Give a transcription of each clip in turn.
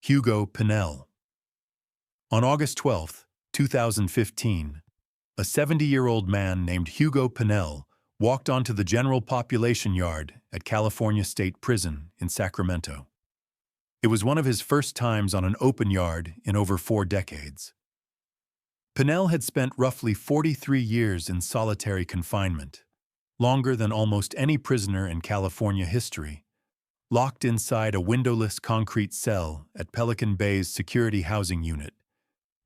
Hugo Pinel. On August 12, 2015, a 70-year-old man named Hugo Pinel walked onto the general population yard at California State Prison in Sacramento. It was one of his first times on an open yard in over 4 decades. Pinel had spent roughly 43 years in solitary confinement, longer than almost any prisoner in California history, locked inside a windowless concrete cell at Pelican Bay's security housing unit,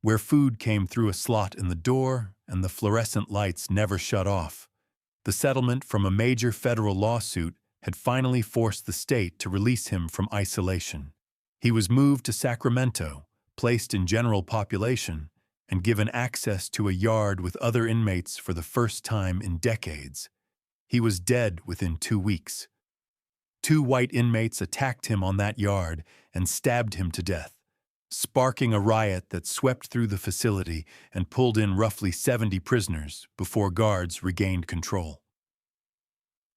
where food came through a slot in the door and the fluorescent lights never shut off. The settlement from a major federal lawsuit had finally forced the state to release him from isolation. He was moved to Sacramento, placed in general population, and given access to a yard with other inmates for the first time in decades. He was dead within 2 weeks. 2 white inmates attacked him on that yard and stabbed him to death, sparking a riot that swept through the facility and pulled in roughly 70 prisoners before guards regained control.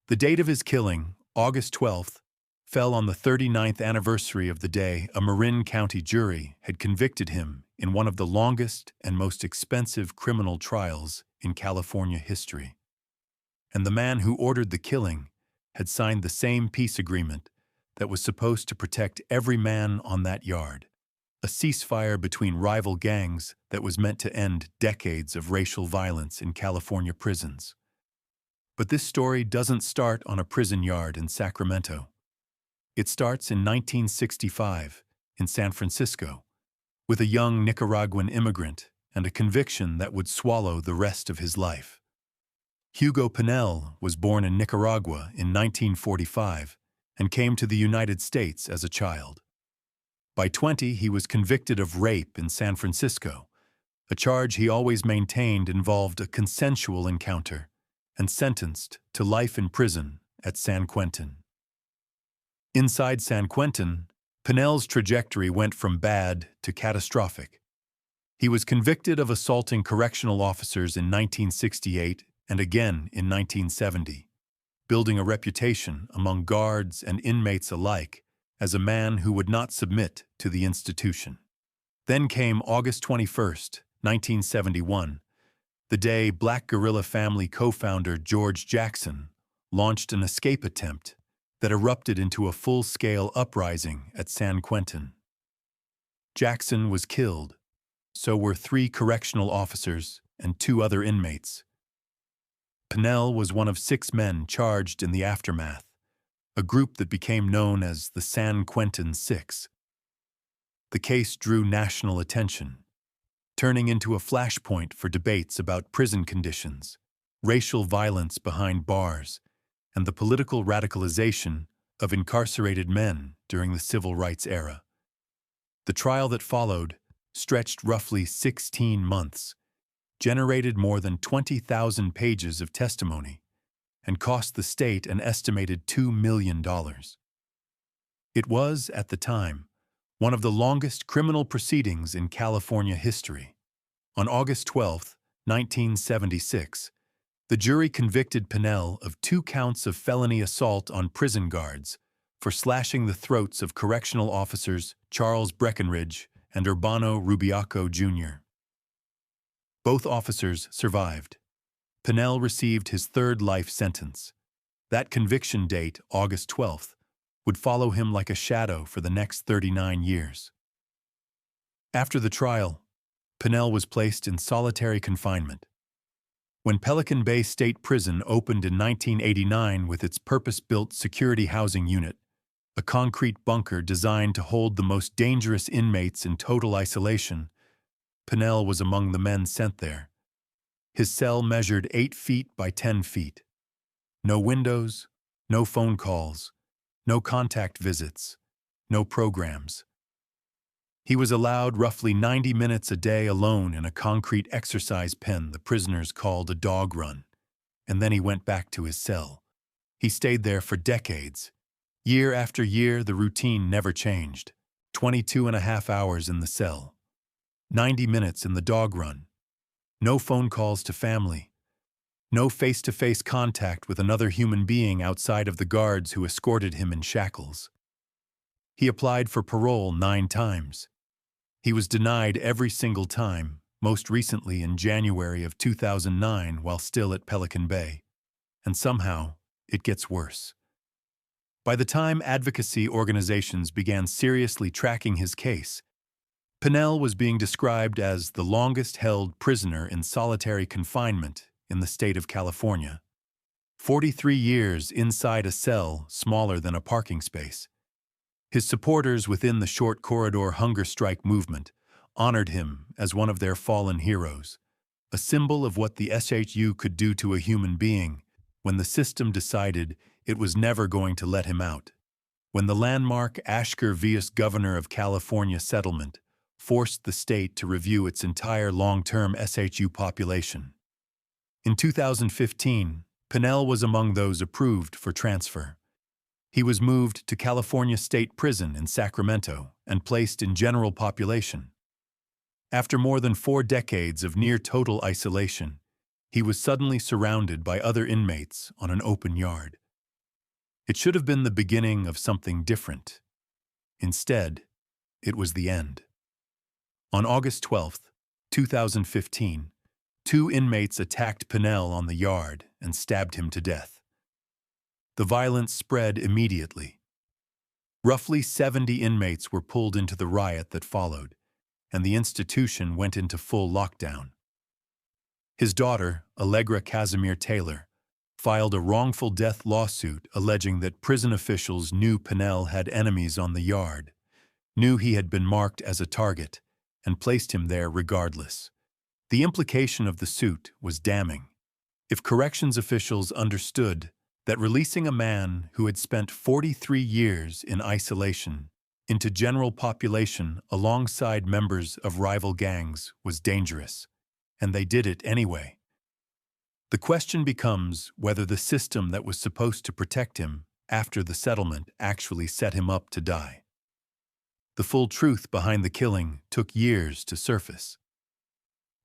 The date of his killing, August 12th, fell on the 39th anniversary of the day a Marin County jury had convicted him in one of the longest and most expensive criminal trials in California history. And the man who ordered the killing had signed the same peace agreement that was supposed to protect every man on that yard, a ceasefire between rival gangs that was meant to end decades of racial violence in California prisons. But this story doesn't start on a prison yard in Sacramento. It starts in 1965 in San Francisco, with a young Nicaraguan immigrant and a conviction that would swallow the rest of his life. Hugo Pinel was born in Nicaragua in 1945 and came to the United States as a child. By 20, he was convicted of rape in San Francisco, a charge he always maintained involved a consensual encounter, and sentenced to life in prison at San Quentin. Inside San Quentin, Pinel's trajectory went from bad to catastrophic. He was convicted of assaulting correctional officers in 1968 and again in 1970, building a reputation among guards and inmates alike as a man who would not submit to the institution. Then came August 21st, 1971, the day Black Guerrilla Family co-founder George Jackson launched an escape attempt that erupted into a full-scale uprising at San Quentin. Jackson was killed, so were 3 correctional officers and 2 other inmates. Pinel was one of 6 men charged in the aftermath, a group that became known as the San Quentin Six. The case drew national attention, turning into a flashpoint for debates about prison conditions, racial violence behind bars, and the political radicalization of incarcerated men during the civil rights era. The trial that followed stretched roughly 16 months, generated more than 20,000 pages of testimony, and cost the state an estimated $2 million. It was, at the time, one of the longest criminal proceedings in California history. On August 12, 1976, the jury convicted Pinel of 2 counts of felony assault on prison guards for slashing the throats of correctional officers Charles Breckenridge and Urbano Rubiaco Jr. Both officers survived. Pinel received his 3rd life sentence. That conviction date, August 12th, would follow him like a shadow for the next 39 years. After the trial, Pinel was placed in solitary confinement. When Pelican Bay State Prison opened in 1989 with its purpose-built security housing unit, a concrete bunker designed to hold the most dangerous inmates in total isolation, Pinel was among the men sent there. His cell measured 8 feet by 10 feet. No windows, no phone calls, no contact visits, no programs. He was allowed roughly 90 minutes a day alone in a concrete exercise pen the prisoners called a dog run, and then he went back to his cell. He stayed there for decades. Year after year, the routine never changed. 22.5 hours in the cell, 90 minutes in the dog run, no phone calls to family, no face-to-face contact with another human being outside of the guards who escorted him in shackles. He applied for parole 9 times. He was denied every single time, most recently in January of 2009 while still at Pelican Bay. And somehow, it gets worse. By the time advocacy organizations began seriously tracking his case, Pennell was being described as the longest-held prisoner in solitary confinement in the state of California. 43 years inside a cell smaller than a parking space. His supporters within the short corridor hunger strike movement honored him as one of their fallen heroes, a symbol of what the SHU could do to a human being when the system decided it was never going to let him out. When the landmark Ashker Vias Governor of California settlement forced the state to review its entire long-term SHU population. In 2015, Pennell was among those approved for transfer. He was moved to California State Prison in Sacramento and placed in general population. After more than 4 decades of near-total isolation, he was suddenly surrounded by other inmates on an open yard. It should have been the beginning of something different. Instead, it was the end. On August 12, 2015, 2 inmates attacked Pennell on the yard and stabbed him to death. The violence spread immediately. Roughly 70 inmates were pulled into the riot that followed, and the institution went into full lockdown. His daughter, Allegra Casimir Taylor, filed a wrongful death lawsuit alleging that prison officials knew Pennell had enemies on the yard, knew he had been marked as a target, and placed him there regardless. The implication of the suit was damning. If corrections officials understood that releasing a man who had spent 43 years in isolation into general population alongside members of rival gangs was dangerous, and they did it anyway. The question becomes whether the system that was supposed to protect him after the settlement actually set him up to die. The full truth behind the killing took years to surface.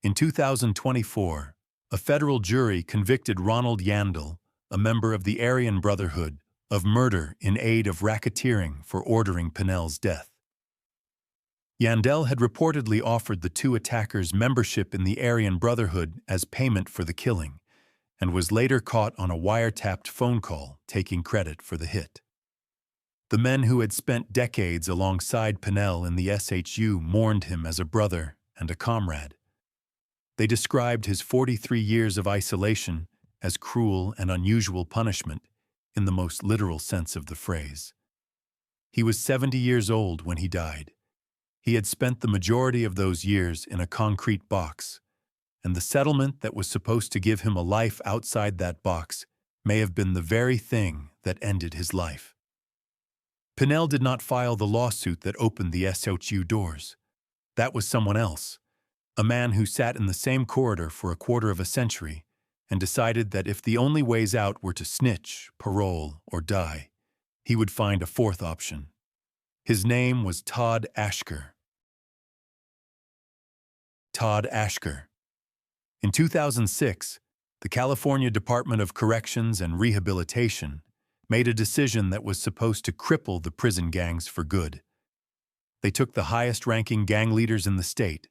In 2024, a federal jury convicted Ronald Yandel, a member of the Aryan Brotherhood, of murder in aid of racketeering for ordering Pennell's death. Yandel had reportedly offered the 2 attackers membership in the Aryan Brotherhood as payment for the killing, and was later caught on a wiretapped phone call taking credit for the hit. The men who had spent decades alongside Pennell in the SHU mourned him as a brother and a comrade. They described his 43 years of isolation as cruel and unusual punishment in the most literal sense of the phrase. He was 70 years old when he died. He had spent the majority of those years in a concrete box, and the settlement that was supposed to give him a life outside that box may have been the very thing that ended his life. Pennell did not file the lawsuit that opened the SHU doors. That was someone else, a man who sat in the same corridor for a quarter of a century and decided that if the only ways out were to snitch, parole, or die, he would find a 4th option. His name was Todd Ashker. Todd Ashker. In 2006, the California Department of Corrections and Rehabilitation made a decision that was supposed to cripple the prison gangs for good. They took the highest-ranking gang leaders in the state,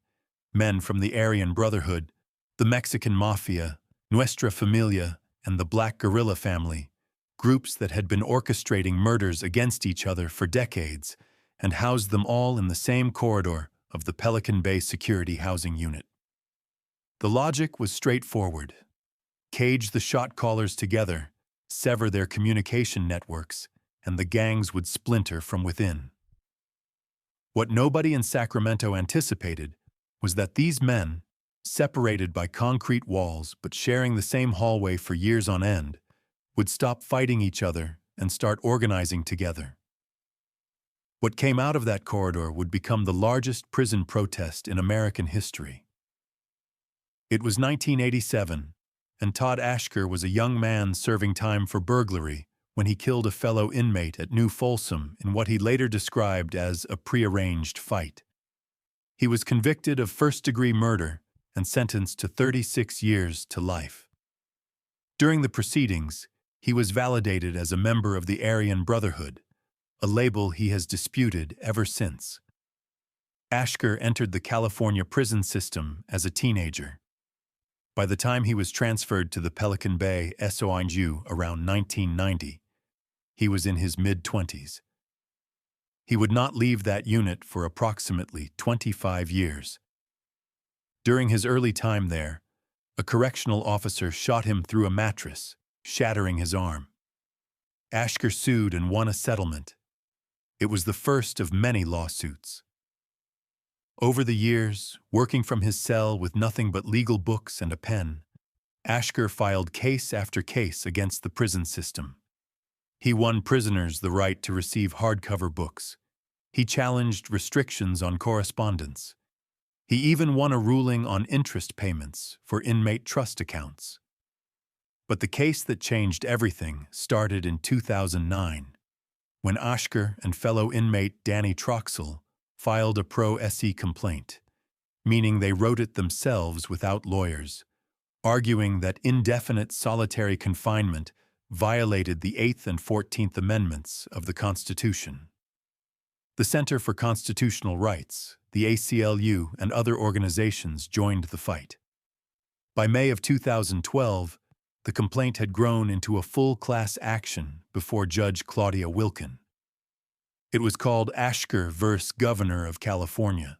men from the Aryan Brotherhood, the Mexican Mafia, Nuestra Familia, and the Black Guerrilla family, groups that had been orchestrating murders against each other for decades, and housed them all in the same corridor of the Pelican Bay Security Housing Unit. The logic was straightforward. Cage the shot callers together, sever their communication networks, and the gangs would splinter from within. What nobody in Sacramento anticipated was that these men, separated by concrete walls but sharing the same hallway for years on end, would stop fighting each other and start organizing together. What came out of that corridor would become the largest prison protest in American history. It was 1987, and Todd Ashker was a young man serving time for burglary when he killed a fellow inmate at New Folsom in what he later described as a prearranged fight. He was convicted of first-degree murder and sentenced to 36 years to life. During the proceedings, he was validated as a member of the Aryan Brotherhood, a label he has disputed ever since. Ashker entered the California prison system as a teenager. By the time he was transferred to the Pelican Bay State around 1990, he was in his mid-20s. He would not leave that unit for approximately 25 years. During his early time there, a correctional officer shot him through a mattress, shattering his arm. Ashker sued and won a settlement. It was the first of many lawsuits. Over the years, working from his cell with nothing but legal books and a pen, Ashker filed case after case against the prison system. He won prisoners the right to receive hardcover books. He challenged restrictions on correspondence. He even won a ruling on interest payments for inmate trust accounts. But the case that changed everything started in 2009, when Ashker and fellow inmate Danny Troxell filed a pro-se complaint, meaning they wrote it themselves without lawyers, arguing that indefinite solitary confinement violated the 8th and 14th Amendments of the Constitution. The Center for Constitutional Rights, the ACLU, and other organizations joined the fight. By May of 2012, the complaint had grown into a full class action before Judge Claudia Wilken. It was called Ashker vs. Governor of California.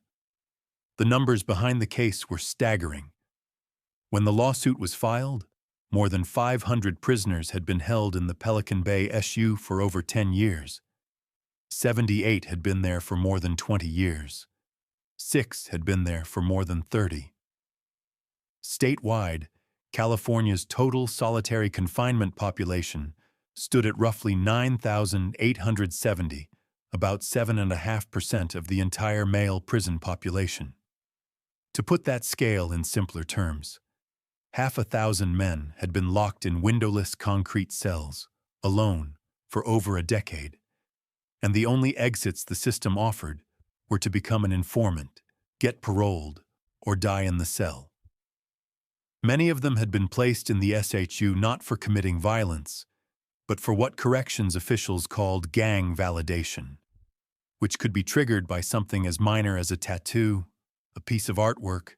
The numbers behind the case were staggering. When the lawsuit was filed, more than 500 prisoners had been held in the Pelican Bay SU for over 10 years. 78 had been there for more than 20 years. 6 had been there for more than 30. Statewide, California's total solitary confinement population stood at roughly 9,870, about 7.5% of the entire male prison population. To put that scale in simpler terms, 1,000 men had been locked in windowless concrete cells, alone, for over a decade, and the only exits the system offered were to become an informant, get paroled, or die in the cell. Many of them had been placed in the SHU not for committing violence, but for what corrections officials called gang validation, which could be triggered by something as minor as a tattoo, a piece of artwork,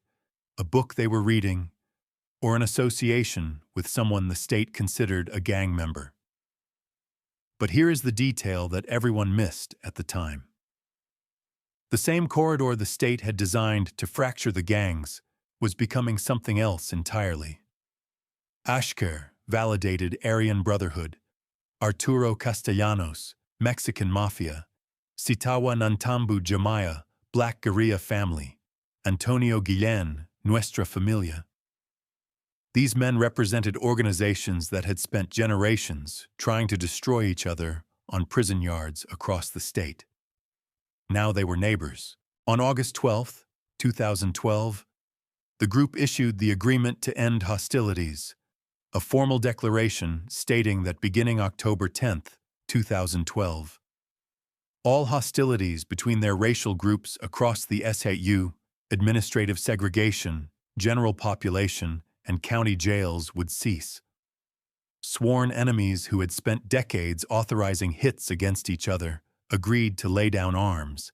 a book they were reading, or an association with someone the state considered a gang member. But here is the detail that everyone missed at the time. The same corridor the state had designed to fracture the gangs was becoming something else entirely. Ashker validated Aryan Brotherhood, Arturo Castellanos, Mexican Mafia, Sitawa Nantambu Jamaya, Black Guerrilla Family, Antonio Guillen, Nuestra Familia. These men represented organizations that had spent generations trying to destroy each other on prison yards across the state. Now they were neighbors. On August 12, 2012, the group issued the Agreement to End Hostilities, a formal declaration stating that beginning October 10, 2012, all hostilities between their racial groups across the SAU, administrative segregation, general population, and county jails would cease. Sworn enemies who had spent decades authorizing hits against each other agreed to lay down arms,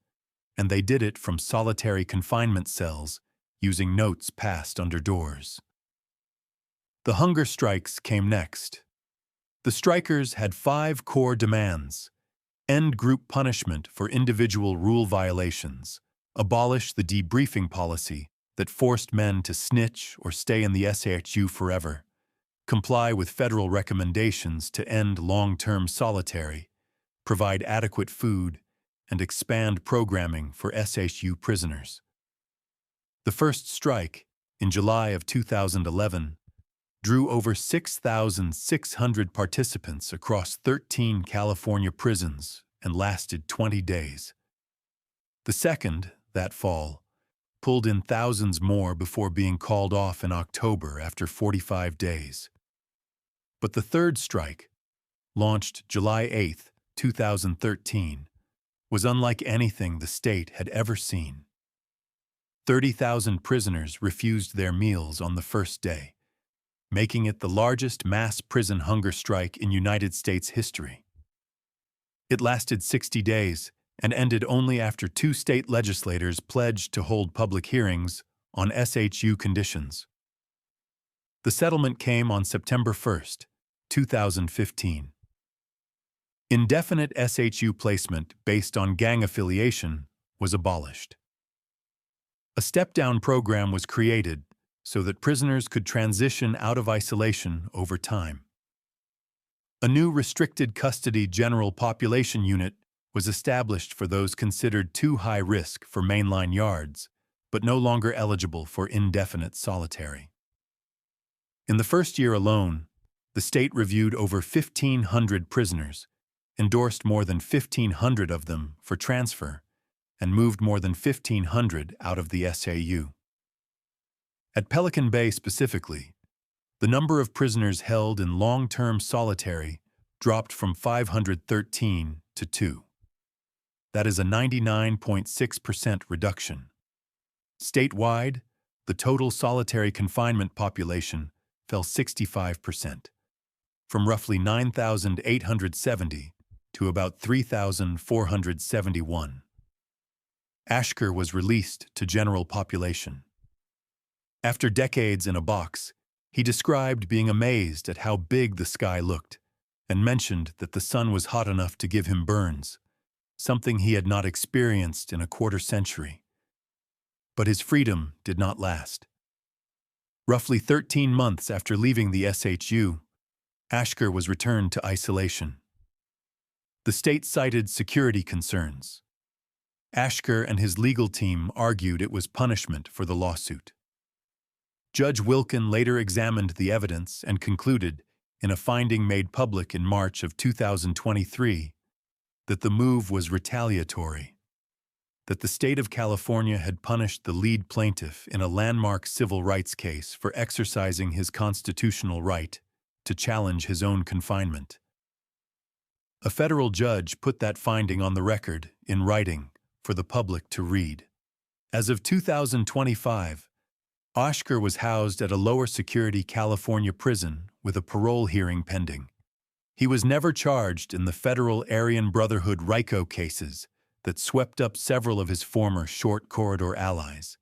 and they did it from solitary confinement cells using notes passed under doors. The hunger strikes came next. The strikers had 5 core demands: end group punishment for individual rule violations, abolish the debriefing policy that forced men to snitch or stay in the SHU forever, comply with federal recommendations to end long-term solitary, provide adequate food, and expand programming for SHU prisoners. The first strike, in July of 2011, drew over 6,600 participants across 13 California prisons and lasted 20 days. The second, that fall, pulled in thousands more before being called off in October after 45 days. But the third strike, launched July 8, 2013, was unlike anything the state had ever seen. 30,000 prisoners refused their meals on the first day, making it the largest mass prison hunger strike in United States history. It lasted 60 days and ended only after 2 state legislators pledged to hold public hearings on SHU conditions. The settlement came on September 1st, 2015. Indefinite SHU placement based on gang affiliation was abolished. A step-down program was created so that prisoners could transition out of isolation over time. A new restricted custody general population unit was established for those considered too high risk for mainline yards, but no longer eligible for indefinite solitary. In the first year alone, the state reviewed over 1,500 prisoners, endorsed more than 1,500 of them for transfer, and moved more than 1,500 out of the SAU. At Pelican Bay specifically, the number of prisoners held in long-term solitary dropped from 513 to 2. That is a 99.6% reduction. Statewide, the total solitary confinement population fell 65%, from roughly 9,870 to about 3,471. Ashker was released to general population. After decades in a box, he described being amazed at how big the sky looked and mentioned that the sun was hot enough to give him burns, something he had not experienced in a quarter century. But his freedom did not last. Roughly 13 months after leaving the SHU, Ashker was returned to isolation. The state cited security concerns. Ashker and his legal team argued it was punishment for the lawsuit. Judge Wilkin later examined the evidence and concluded, in a finding made public in March of 2023, that the move was retaliatory, that the state of California had punished the lead plaintiff in a landmark civil rights case for exercising his constitutional right to challenge his own confinement. A federal judge put that finding on the record, in writing, for the public to read. As of 2025, Ashker was housed at a lower security California prison with a parole hearing pending. He was never charged in the federal Aryan Brotherhood RICO cases that swept up several of his former short corridor allies.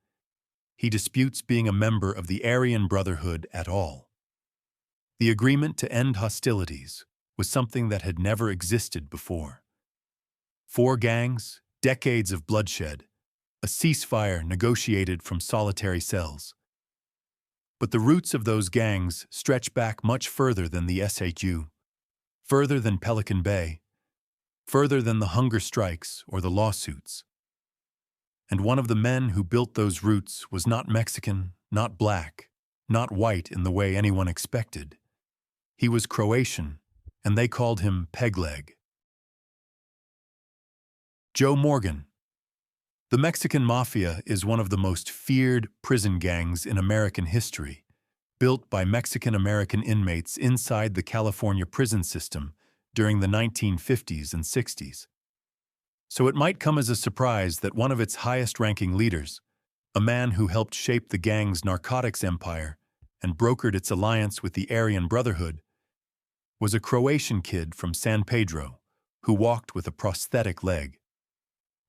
He disputes being a member of the Aryan Brotherhood at all. The agreement to end hostilities was something that had never existed before. 4 gangs, decades of bloodshed, a ceasefire negotiated from solitary cells. But the roots of those gangs stretch back much further than the SHU, further than Pelican Bay, further than the hunger strikes or the lawsuits. And one of the men who built those roots was not Mexican, not black, not white in the way anyone expected. He was Croatian, and they called him Pegleg. Joe Morgan. The Mexican Mafia is one of the most feared prison gangs in American history, built by Mexican-American inmates inside the California prison system during the 1950s and 60s. So it might come as a surprise that one of its highest-ranking leaders, a man who helped shape the gang's narcotics empire and brokered its alliance with the Aryan Brotherhood, was a Croatian kid from San Pedro who walked with a prosthetic leg.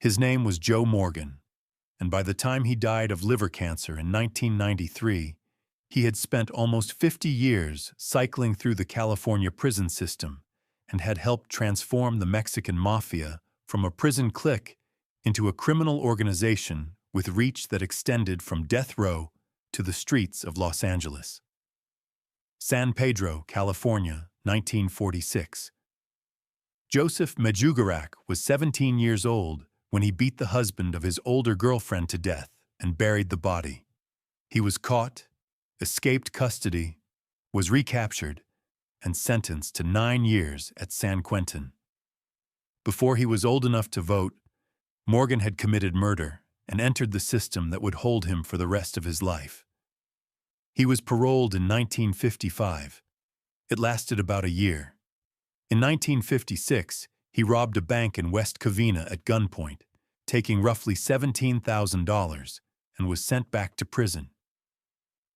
His name was Joe Morgan, and by the time he died of liver cancer in 1993, he had spent almost 50 years cycling through the California prison system and had helped transform the Mexican Mafia from a prison clique into a criminal organization with reach that extended from death row to the streets of Los Angeles. San Pedro, California, 1946. Joseph Medjugarak was 17 years old when he beat the husband of his older girlfriend to death and buried the body. He was caught, escaped custody, was recaptured, and sentenced to 9 years at San Quentin. Before he was old enough to vote, Morgan had committed murder and entered the system that would hold him for the rest of his life. He was paroled in 1955. It lasted about a year. In 1956, he robbed a bank in West Covina at gunpoint, taking roughly $17,000, and was sent back to prison.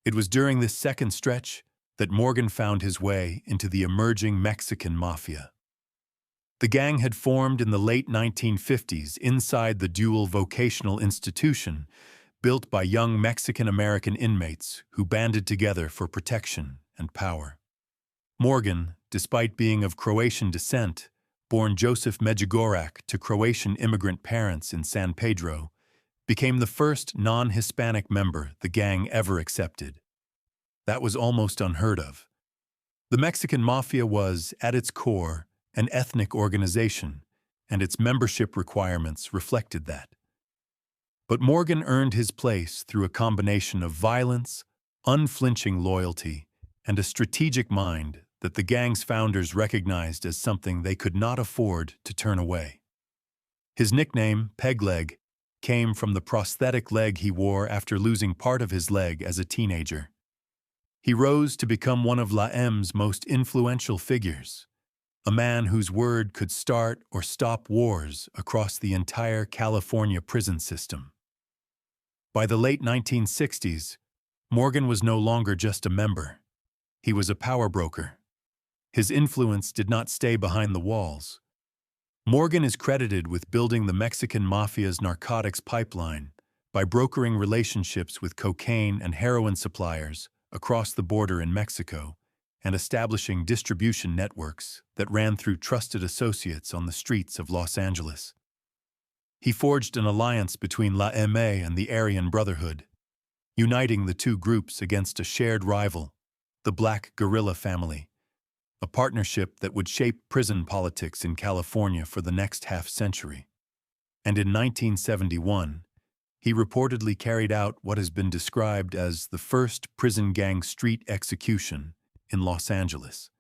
It was during this second stretch that Morgan found his way into the emerging Mexican Mafia. The gang had formed in the late 1950s inside the dual vocational institution built by young Mexican-American inmates who banded together for protection and power. Morgan, despite being of Croatian descent, born Joseph Medjugorje to Croatian immigrant parents in San Pedro, became the first non-Hispanic member the gang ever accepted. That was almost unheard of. The Mexican Mafia was, at its core, an ethnic organization, and its membership requirements reflected that. But Morgan earned his place through a combination of violence, unflinching loyalty, and a strategic mind that the gang's founders recognized as something they could not afford to turn away. His nickname, Peg Leg, came from the prosthetic leg he wore after losing part of his leg as a teenager. He rose to become one of La M's most influential figures, a man whose word could start or stop wars across the entire California prison system. By the late 1960s, Morgan was no longer just a member. He was a power broker. His influence did not stay behind the walls. Morgan is credited with building the Mexican Mafia's narcotics pipeline by brokering relationships with cocaine and heroin suppliers across the border in Mexico and establishing distribution networks that ran through trusted associates on the streets of Los Angeles. He forged an alliance between La M and the Aryan Brotherhood, uniting the two groups against a shared rival, the Black Guerrilla family, a partnership that would shape prison politics in California for the next half-century. And in 1971, he reportedly carried out what has been described as the first prison gang street execution in Los Angeles,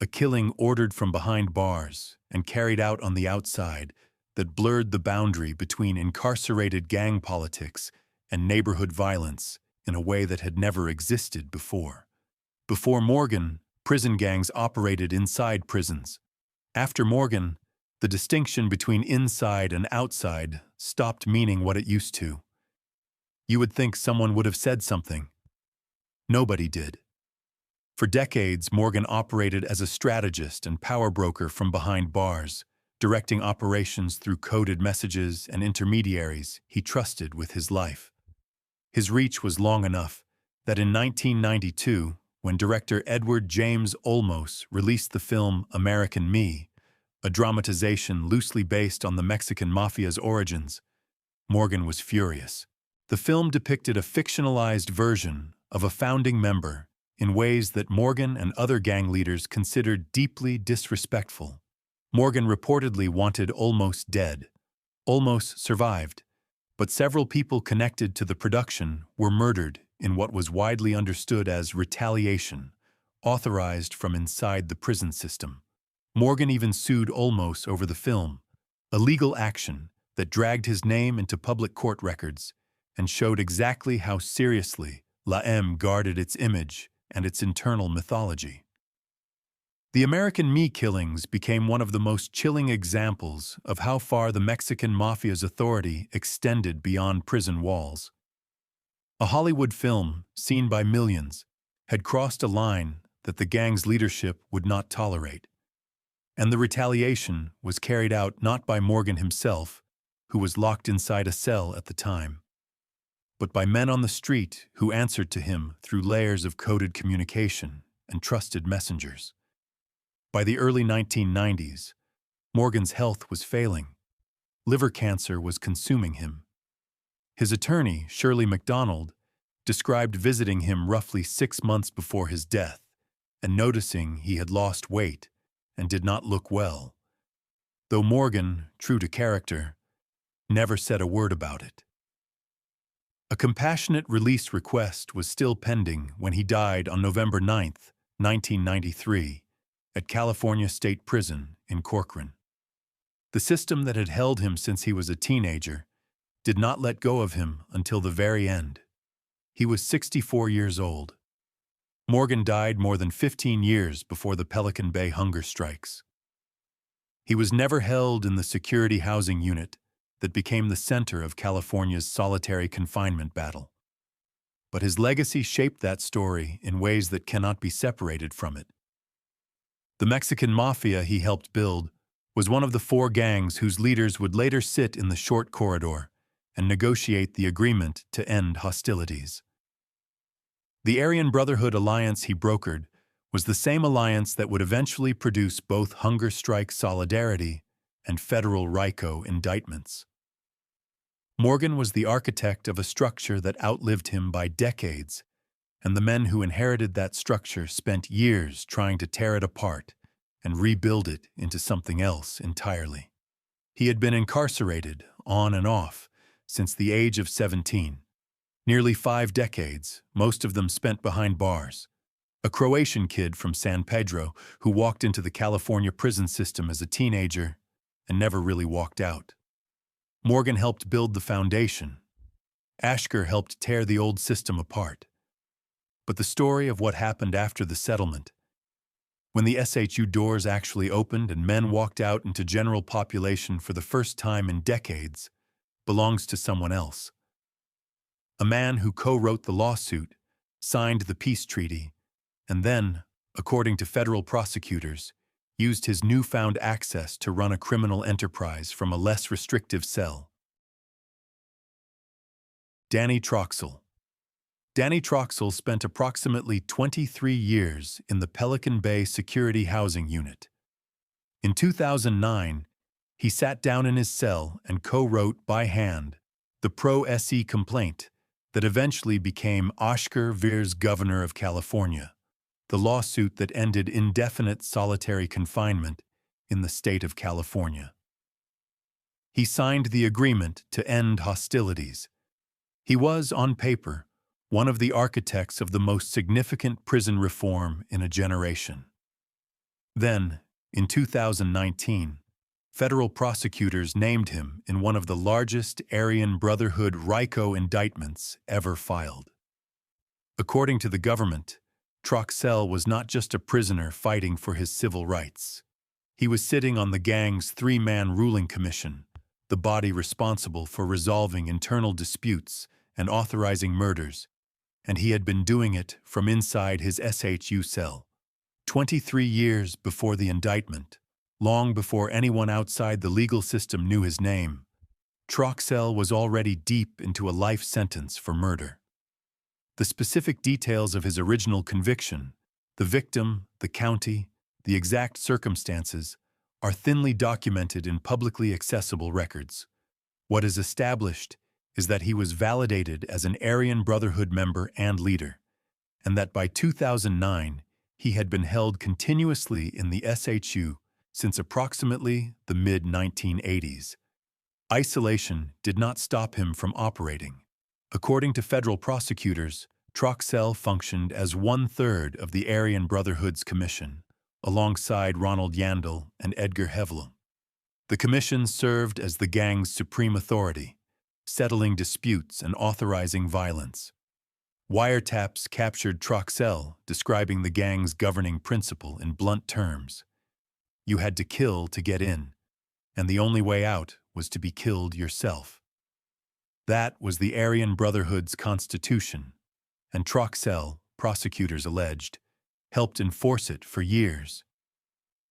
a killing ordered from behind bars and carried out on the outside that blurred the boundary between incarcerated gang politics and neighborhood violence in a way that had never existed before. Before Morgan, prison gangs operated inside prisons. After Morgan, the distinction between inside and outside stopped meaning what it used to. You would think someone would have said something. Nobody did. For decades, Morgan operated as a strategist and power broker from behind bars, directing operations through coded messages and intermediaries he trusted with his life. His reach was long enough that in 1992, when director Edward James Olmos released the film American Me, a dramatization loosely based on the Mexican Mafia's origins, Morgan was furious. The film depicted a fictionalized version of a founding member in ways that Morgan and other gang leaders considered deeply disrespectful. Morgan reportedly wanted Olmos dead. Olmos survived, but several people connected to the production were murdered in what was widely understood as retaliation, authorized from inside the prison system. Morgan even sued Olmos over the film, a legal action that dragged his name into public court records and showed exactly how seriously La M guarded its image and its internal mythology. The American Me killings became one of the most chilling examples of how far the Mexican Mafia's authority extended beyond prison walls. A Hollywood film, seen by millions, had crossed a line that the gang's leadership would not tolerate. And the retaliation was carried out not by Morgan himself, who was locked inside a cell at the time, but by men on the street who answered to him through layers of coded communication and trusted messengers. By the early 1990s, Morgan's health was failing. Liver cancer was consuming him. His attorney, Shirley MacDonald, described visiting him roughly 6 months before his death and noticing he had lost weight and did not look well, though Morgan, true to character, never said a word about it. A compassionate release request was still pending when he died on November 9, 1993, at California State Prison in Corcoran. The system that had held him since he was a teenager did not let go of him until the very end. He was 64 years old. Morgan died more than 15 years before the Pelican Bay hunger strikes. He was never held in the security housing unit that became the center of California's solitary confinement battle. But his legacy shaped that story in ways that cannot be separated from it. The Mexican Mafia he helped build was one of the four gangs whose leaders would later sit in the short corridor and negotiate the agreement to end hostilities. The Aryan Brotherhood alliance he brokered was the same alliance that would eventually produce both hunger strike solidarity and federal RICO indictments. Morgan was the architect of a structure that outlived him by decades, and the men who inherited that structure spent years trying to tear it apart and rebuild it into something else entirely. He had been incarcerated, on and off, since the age of 17. Nearly 5 decades, most of them spent behind bars. A Croatian kid from San Pedro who walked into the California prison system as a teenager and never really walked out. Morgan helped build the foundation. Ashker helped tear the old system apart. But the story of what happened after the settlement, when the SHU doors actually opened and men walked out into general population for the first time in decades, belongs to someone else. A man who co-wrote the lawsuit, signed the peace treaty, and then, according to federal prosecutors, used his newfound access to run a criminal enterprise from a less restrictive cell. Danny Troxell. Danny Troxell spent approximately 23 years in the Pelican Bay Security Housing Unit. In 2009, he sat down in his cell and co-wrote by hand the pro-SE complaint that eventually became Oscar Veer's Governor of California, the lawsuit that ended indefinite solitary confinement in the state of California. He signed the agreement to end hostilities. He was, on paper, one of the architects of the most significant prison reform in a generation. Then, in 2019, federal prosecutors named him in one of the largest Aryan Brotherhood RICO indictments ever filed. According to the government, Troxell was not just a prisoner fighting for his civil rights. He was sitting on the gang's 3-man ruling commission, the body responsible for resolving internal disputes and authorizing murders, and he had been doing it from inside his SHU cell. 23 years before the indictment, long before anyone outside the legal system knew his name, Troxell was already deep into a life sentence for murder. The specific details of his original conviction, the victim, the county, the exact circumstances, are thinly documented in publicly accessible records. What is established is that he was validated as an Aryan Brotherhood member and leader, and that by 2009 he had been held continuously in the SHU since approximately the mid-1980s. Isolation did not stop him from operating. According to federal prosecutors, Troxell functioned as 1/3 of the Aryan Brotherhood's commission, alongside Ronald Yandel and Edgar Hevlin. The commission served as the gang's supreme authority, settling disputes and authorizing violence. Wiretaps captured Troxell, describing the gang's governing principle in blunt terms. You had to kill to get in, and the only way out was to be killed yourself. That was the Aryan Brotherhood's constitution, and Troxell, prosecutors alleged, helped enforce it for years.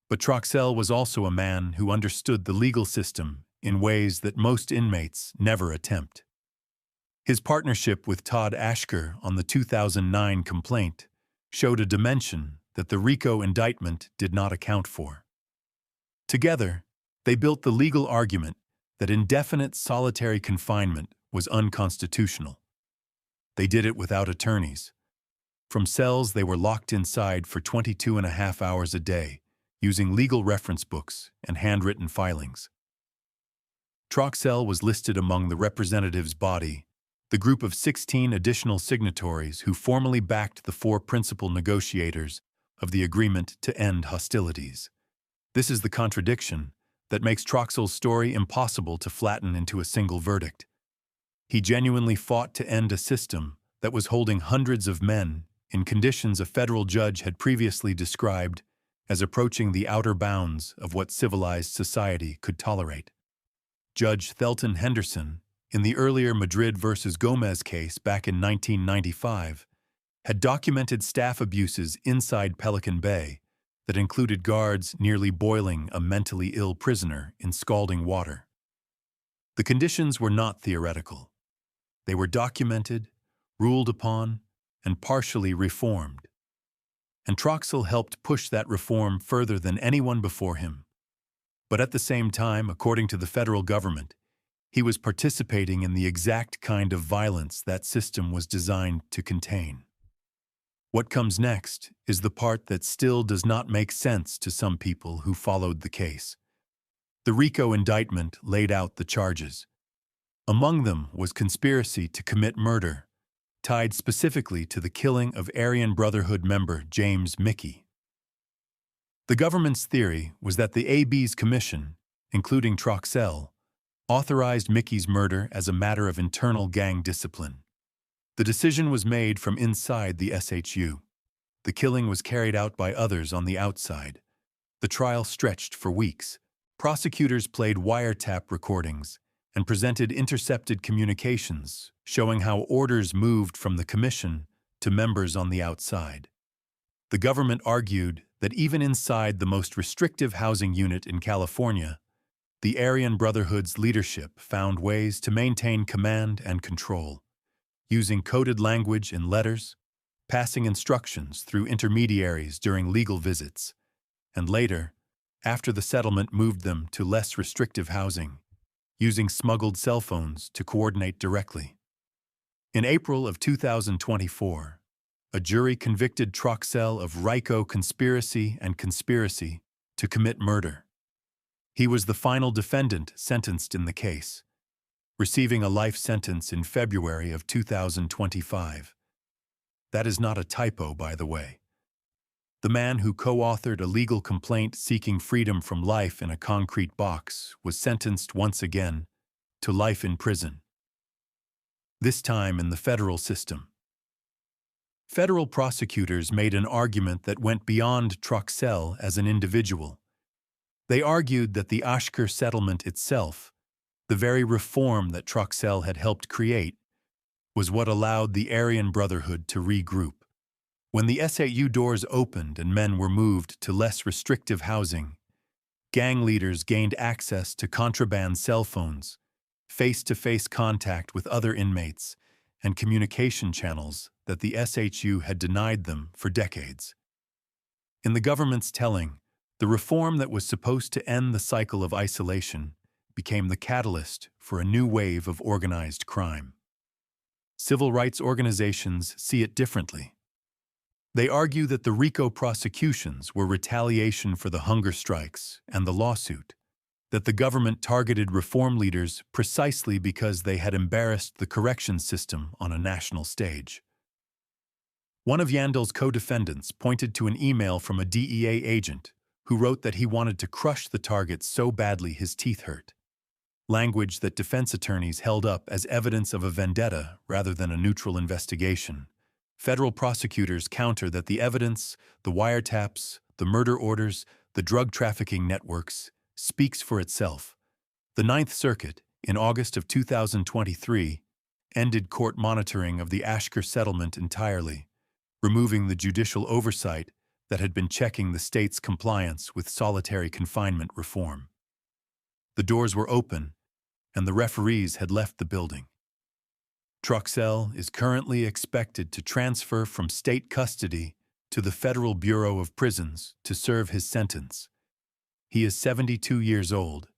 But Troxell was also a man who understood the legal system in ways that most inmates never attempt. His partnership with Todd Ashker on the 2009 complaint showed a dimension that the RICO indictment did not account for. Together, they built the legal argument that indefinite solitary confinement was unconstitutional. They did it without attorneys. From cells they were locked inside for 22.5 hours a day, using legal reference books and handwritten filings. Troxell was listed among the representatives' body, the group of 16 additional signatories who formally backed the 4 principal negotiators of the agreement to end hostilities. This is the contradiction that makes Troxell's story impossible to flatten into a single verdict. He genuinely fought to end a system that was holding hundreds of men in conditions a federal judge had previously described as approaching the outer bounds of what civilized society could tolerate. Judge Thelton Henderson, in the earlier Madrid versus Gomez case back in 1995, had documented staff abuses inside Pelican Bay that included guards nearly boiling a mentally ill prisoner in scalding water. The conditions were not theoretical. They were documented, ruled upon, and partially reformed. And Troxell helped push that reform further than anyone before him. But at the same time, according to the federal government, he was participating in the exact kind of violence that system was designed to contain. What comes next is the part that still does not make sense to some people who followed the case. The RICO indictment laid out the charges. Among them was conspiracy to commit murder, tied specifically to the killing of Aryan Brotherhood member James Mickey. The government's theory was that the AB's commission, including Troxell, authorized Mickey's murder as a matter of internal gang discipline. The decision was made from inside the SHU. The killing was carried out by others on the outside. The trial stretched for weeks. Prosecutors played wiretap recordings and presented intercepted communications showing how orders moved from the commission to members on the outside. The government argued that even inside the most restrictive housing unit in California, the Aryan Brotherhood's leadership found ways to maintain command and control, using coded language in letters, passing instructions through intermediaries during legal visits, and later, after the settlement moved them to less restrictive housing, using smuggled cell phones to coordinate directly. In April of 2024, a jury convicted Troxell of RICO conspiracy and conspiracy to commit murder. He was the final defendant sentenced in the case, receiving a life sentence in February of 2025. That is not a typo, by the way. The man who co-authored a legal complaint seeking freedom from life in a concrete box was sentenced once again to life in prison, this time in the federal system. Federal prosecutors made an argument that went beyond Troxell as an individual. They argued that the Oshkosh settlement itself, the very reform that Troxell had helped create, was what allowed the Aryan Brotherhood to regroup. When the SAU doors opened and men were moved to less restrictive housing, gang leaders gained access to contraband cell phones, face-to-face contact with other inmates, and communication channels that the SHU had denied them for decades. In the government's telling, the reform that was supposed to end the cycle of isolation became the catalyst for a new wave of organized crime. Civil rights organizations see it differently. They argue that the RICO prosecutions were retaliation for the hunger strikes and the lawsuit, that the government targeted reform leaders precisely because they had embarrassed the corrections system on a national stage. One of Yandel's co-defendants pointed to an email from a DEA agent who wrote that he wanted to crush the target so badly his teeth hurt, language that defense attorneys held up as evidence of a vendetta rather than a neutral investigation. Federal prosecutors counter that the evidence, the wiretaps, the murder orders, the drug trafficking networks, speaks for itself. The Ninth Circuit, in August of 2023, ended court monitoring of the Oshkosh settlement entirely, removing the judicial oversight that had been checking the state's compliance with solitary confinement reform. The doors were open, and the referees had left the building. Troxell is currently expected to transfer from state custody to the Federal Bureau of Prisons to serve his sentence. He is 72 years old.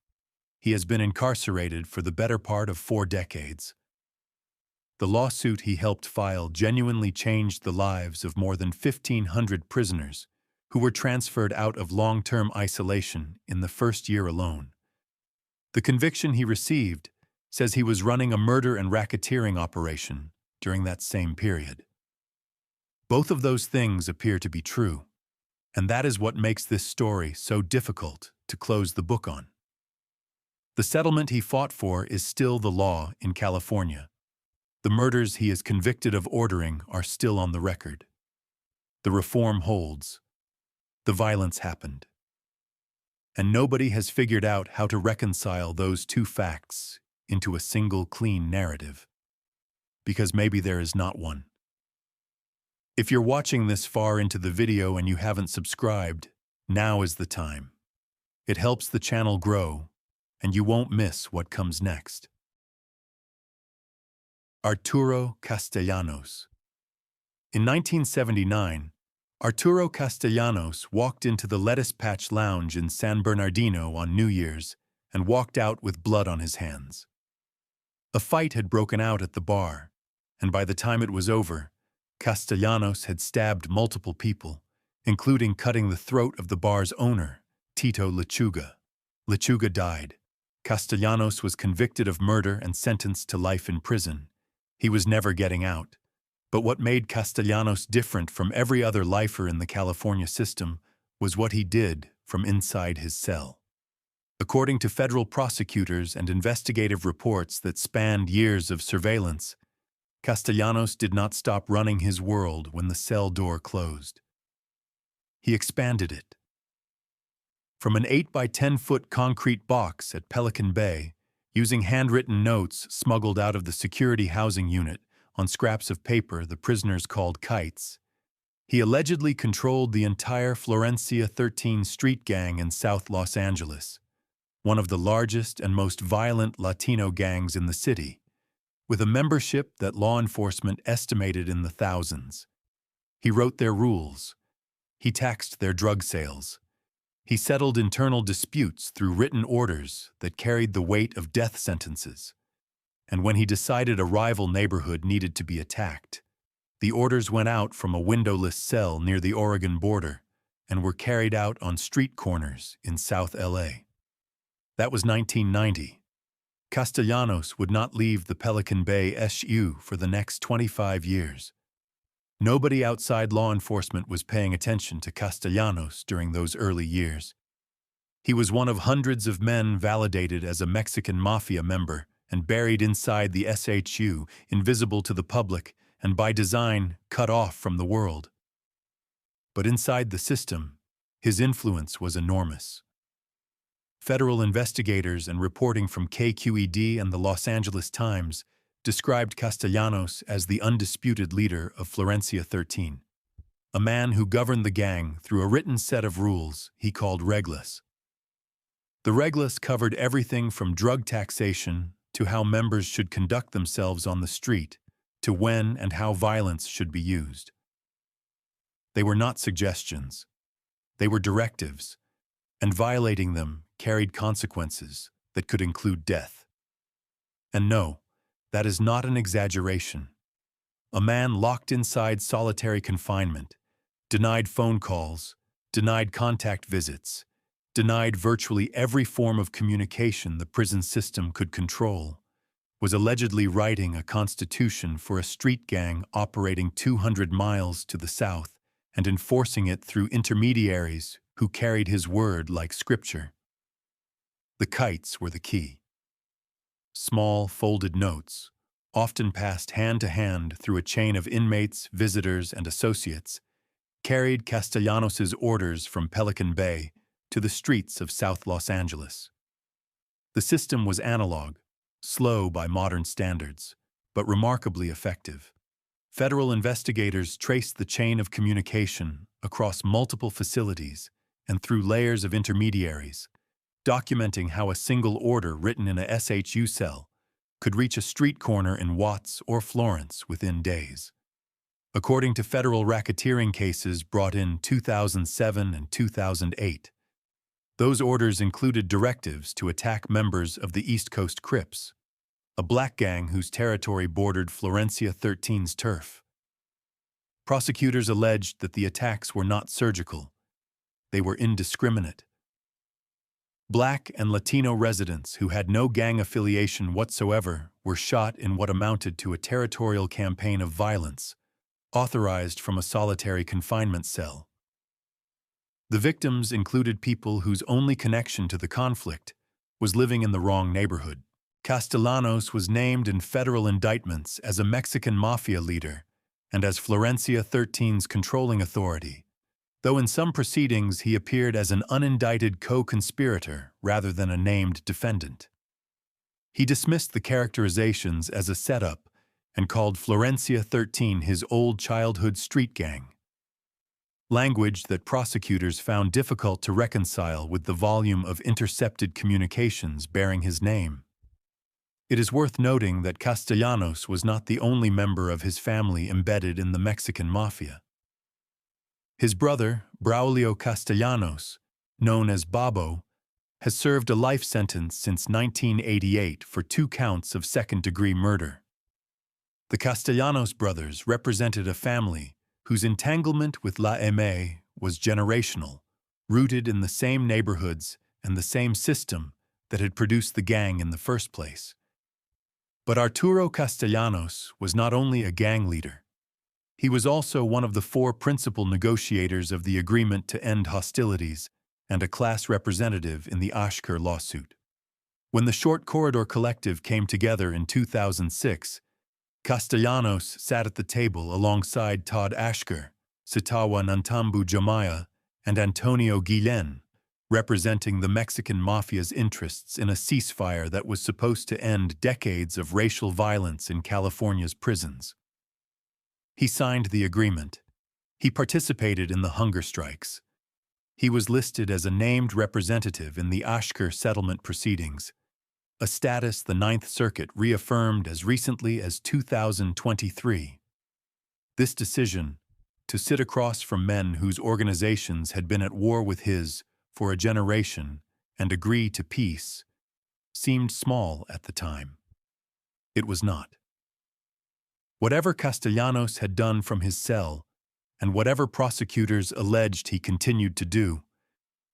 He has been incarcerated for the better part of 4 decades. The lawsuit he helped file genuinely changed the lives of more than 1,500 prisoners who were transferred out of long-term isolation in the first year alone. The conviction he received says he was running a murder and racketeering operation during that same period. Both of those things appear to be true, and that is what makes this story so difficult to close the book on. The settlement he fought for is still the law in California. The murders he is convicted of ordering are still on the record. The reform holds. The violence happened. And nobody has figured out how to reconcile those two facts into a single clean narrative. Because maybe there is not one. If you're watching this far into the video and you haven't subscribed, Now is the time. It helps the channel grow, and you won't miss what comes next. Arturo Castellanos. In 1979, Arturo Castellanos walked into the Lettuce Patch Lounge in San Bernardino on New Year's and walked out with blood on his hands. A fight had broken out at the bar, and by the time it was over, Castellanos had stabbed multiple people, including cutting the throat of the bar's owner, Tito Lechuga. Lechuga died. Castellanos was convicted of murder and sentenced to life in prison. He was never getting out. But what made Castellanos different from every other lifer in the California system was what he did from inside his cell. According to federal prosecutors and investigative reports that spanned years of surveillance, Castellanos did not stop running his world when the cell door closed. He expanded it. From an 8 by 10-foot concrete box at Pelican Bay, using handwritten notes smuggled out of the security housing unit on scraps of paper the prisoners called kites, he allegedly controlled the entire Florencia 13 street gang in South Los Angeles, one of the largest and most violent Latino gangs in the city, with a membership that law enforcement estimated in the thousands. He wrote their rules. He taxed their drug sales. He settled internal disputes through written orders that carried the weight of death sentences. And when he decided a rival neighborhood needed to be attacked, the orders went out from a windowless cell near the Oregon border and were carried out on street corners in South LA. That was 1990. Castellanos would not leave the Pelican Bay SU for the next 25 years. Nobody outside law enforcement was paying attention to Castellanos during those early years. He was one of hundreds of men validated as a Mexican mafia member and buried inside the SHU, invisible to the public and by design cut off from the world. But inside the system, his influence was enormous. Federal investigators and reporting from KQED and the Los Angeles Times described Castellanos as the undisputed leader of Florencia 13, a man who governed the gang through a written set of rules he called reglas. The reglas covered everything from drug taxation to how members should conduct themselves on the street to when and how violence should be used. They were not suggestions. They were directives, and violating them carried consequences that could include death. And no, that is not an exaggeration. A man locked inside solitary confinement, denied phone calls, denied contact visits, denied virtually every form of communication the prison system could control, was allegedly writing a constitution for a street gang operating 200 miles to the south and enforcing it through intermediaries who carried his word like scripture. The kites were the key. Small, folded notes, often passed hand to hand through a chain of inmates, visitors, and associates, carried Castellanos' orders from Pelican Bay to the streets of South Los Angeles. The system was analog, slow by modern standards, but remarkably effective. Federal investigators traced the chain of communication across multiple facilities and through layers of intermediaries, documenting how a single order written in a SHU cell could reach a street corner in Watts or Florence within days. According to federal racketeering cases brought in 2007 and 2008, those orders included directives to attack members of the East Coast Crips, a black gang whose territory bordered Florencia 13's turf. Prosecutors alleged that the attacks were not surgical. They were indiscriminate. Black and Latino residents who had no gang affiliation whatsoever were shot in what amounted to a territorial campaign of violence, authorized from a solitary confinement cell. The victims included people whose only connection to the conflict was living in the wrong neighborhood. Castellanos was named in federal indictments as a Mexican mafia leader and as Florencia 13's controlling authority, though in some proceedings he appeared as an unindicted co-conspirator rather than a named defendant. He dismissed the characterizations as a setup and called Florencia 13 his old childhood street gang. language that prosecutors found difficult to reconcile with the volume of intercepted communications bearing his name. It is worth noting that Castellanos was not the only member of his family embedded in the Mexican mafia. His brother, Braulio Castellanos, known as Babo, has served a life sentence since 1988 for 2 counts of second-degree murder. The Castellanos brothers represented a family whose entanglement with La M was generational, rooted in the same neighborhoods and the same system that had produced the gang in the first place. But Arturo Castellanos was not only a gang leader. He was also one of the 4 principal negotiators of the agreement to end hostilities and a class representative in the Ashker lawsuit. When the Short Corridor Collective came together in 2006, Castellanos sat at the table alongside Todd Ashker, Sitawa Nantambu Jamaya, and Antonio Guillen, representing the Mexican mafia's interests in a ceasefire that was supposed to end decades of racial violence in California's prisons. He signed the agreement. He participated in the hunger strikes. He was listed as a named representative in the Ashker settlement proceedings, a status the Ninth Circuit reaffirmed as recently as 2023. This decision, to sit across from men whose organizations had been at war with his for a generation and agree to peace, seemed small at the time. It was not. Whatever Castellanos had done from his cell, and whatever prosecutors alleged he continued to do,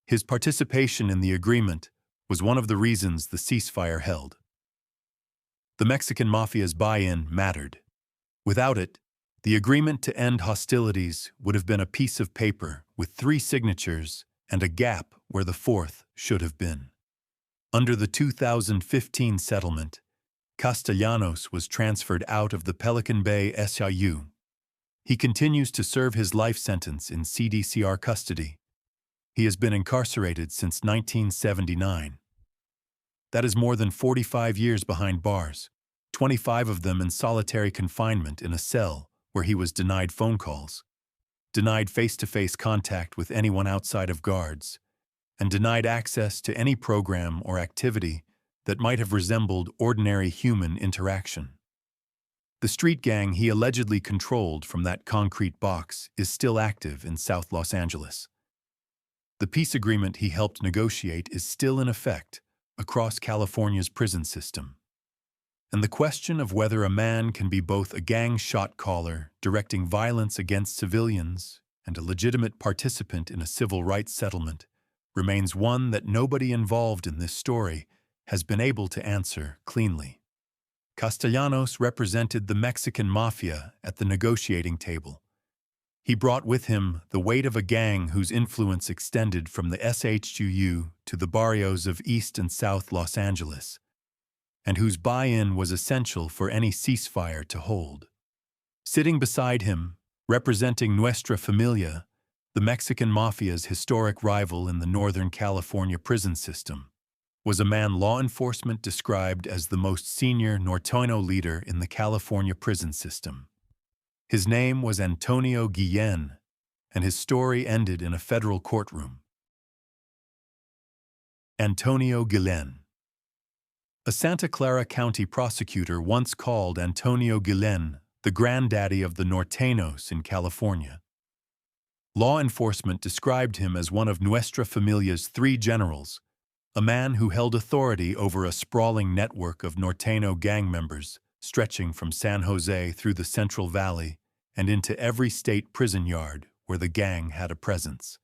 his participation in the agreement was one of the reasons the ceasefire held. The Mexican mafia's buy-in mattered. Without it, the agreement to end hostilities would have been a piece of paper with 3 signatures and a gap where the 4th should have been. Under the 2015 settlement, Castellanos was transferred out of the Pelican Bay SIU. He continues to serve his life sentence in CDCR custody. He has been incarcerated since 1979. That is more than 45 years behind bars, 25 of them in solitary confinement in a cell where he was denied phone calls, denied face-to-face contact with anyone outside of guards, and denied access to any program or activity that might have resembled ordinary human interaction. The street gang he allegedly controlled from that concrete box is still active in South Los Angeles. The peace agreement he helped negotiate is still in effect across California's prison system. And the question of whether a man can be both a gang shot caller directing violence against civilians and a legitimate participant in a civil rights settlement remains one that nobody involved in this story has been able to answer cleanly. Castellanos represented the Mexican mafia at the negotiating table. He brought with him the weight of a gang whose influence extended from the SHUU to the barrios of East and South Los Angeles, and whose buy-in was essential for any ceasefire to hold. Sitting beside him, representing Nuestra Familia, the Mexican mafia's historic rival in the Northern California prison system, was a man law enforcement described as the most senior Norteño leader in the California prison system. His name was Antonio Guillen, and his story ended in a federal courtroom. Antonio Guillen. A Santa Clara County prosecutor once called Antonio Guillen the granddaddy of the Norteños in California. Law enforcement described him as one of Nuestra Familia's 3 generals, a man who held authority over a sprawling network of Norteño gang members stretching from San Jose through the Central Valley and into every state prison yard where the gang had a presence.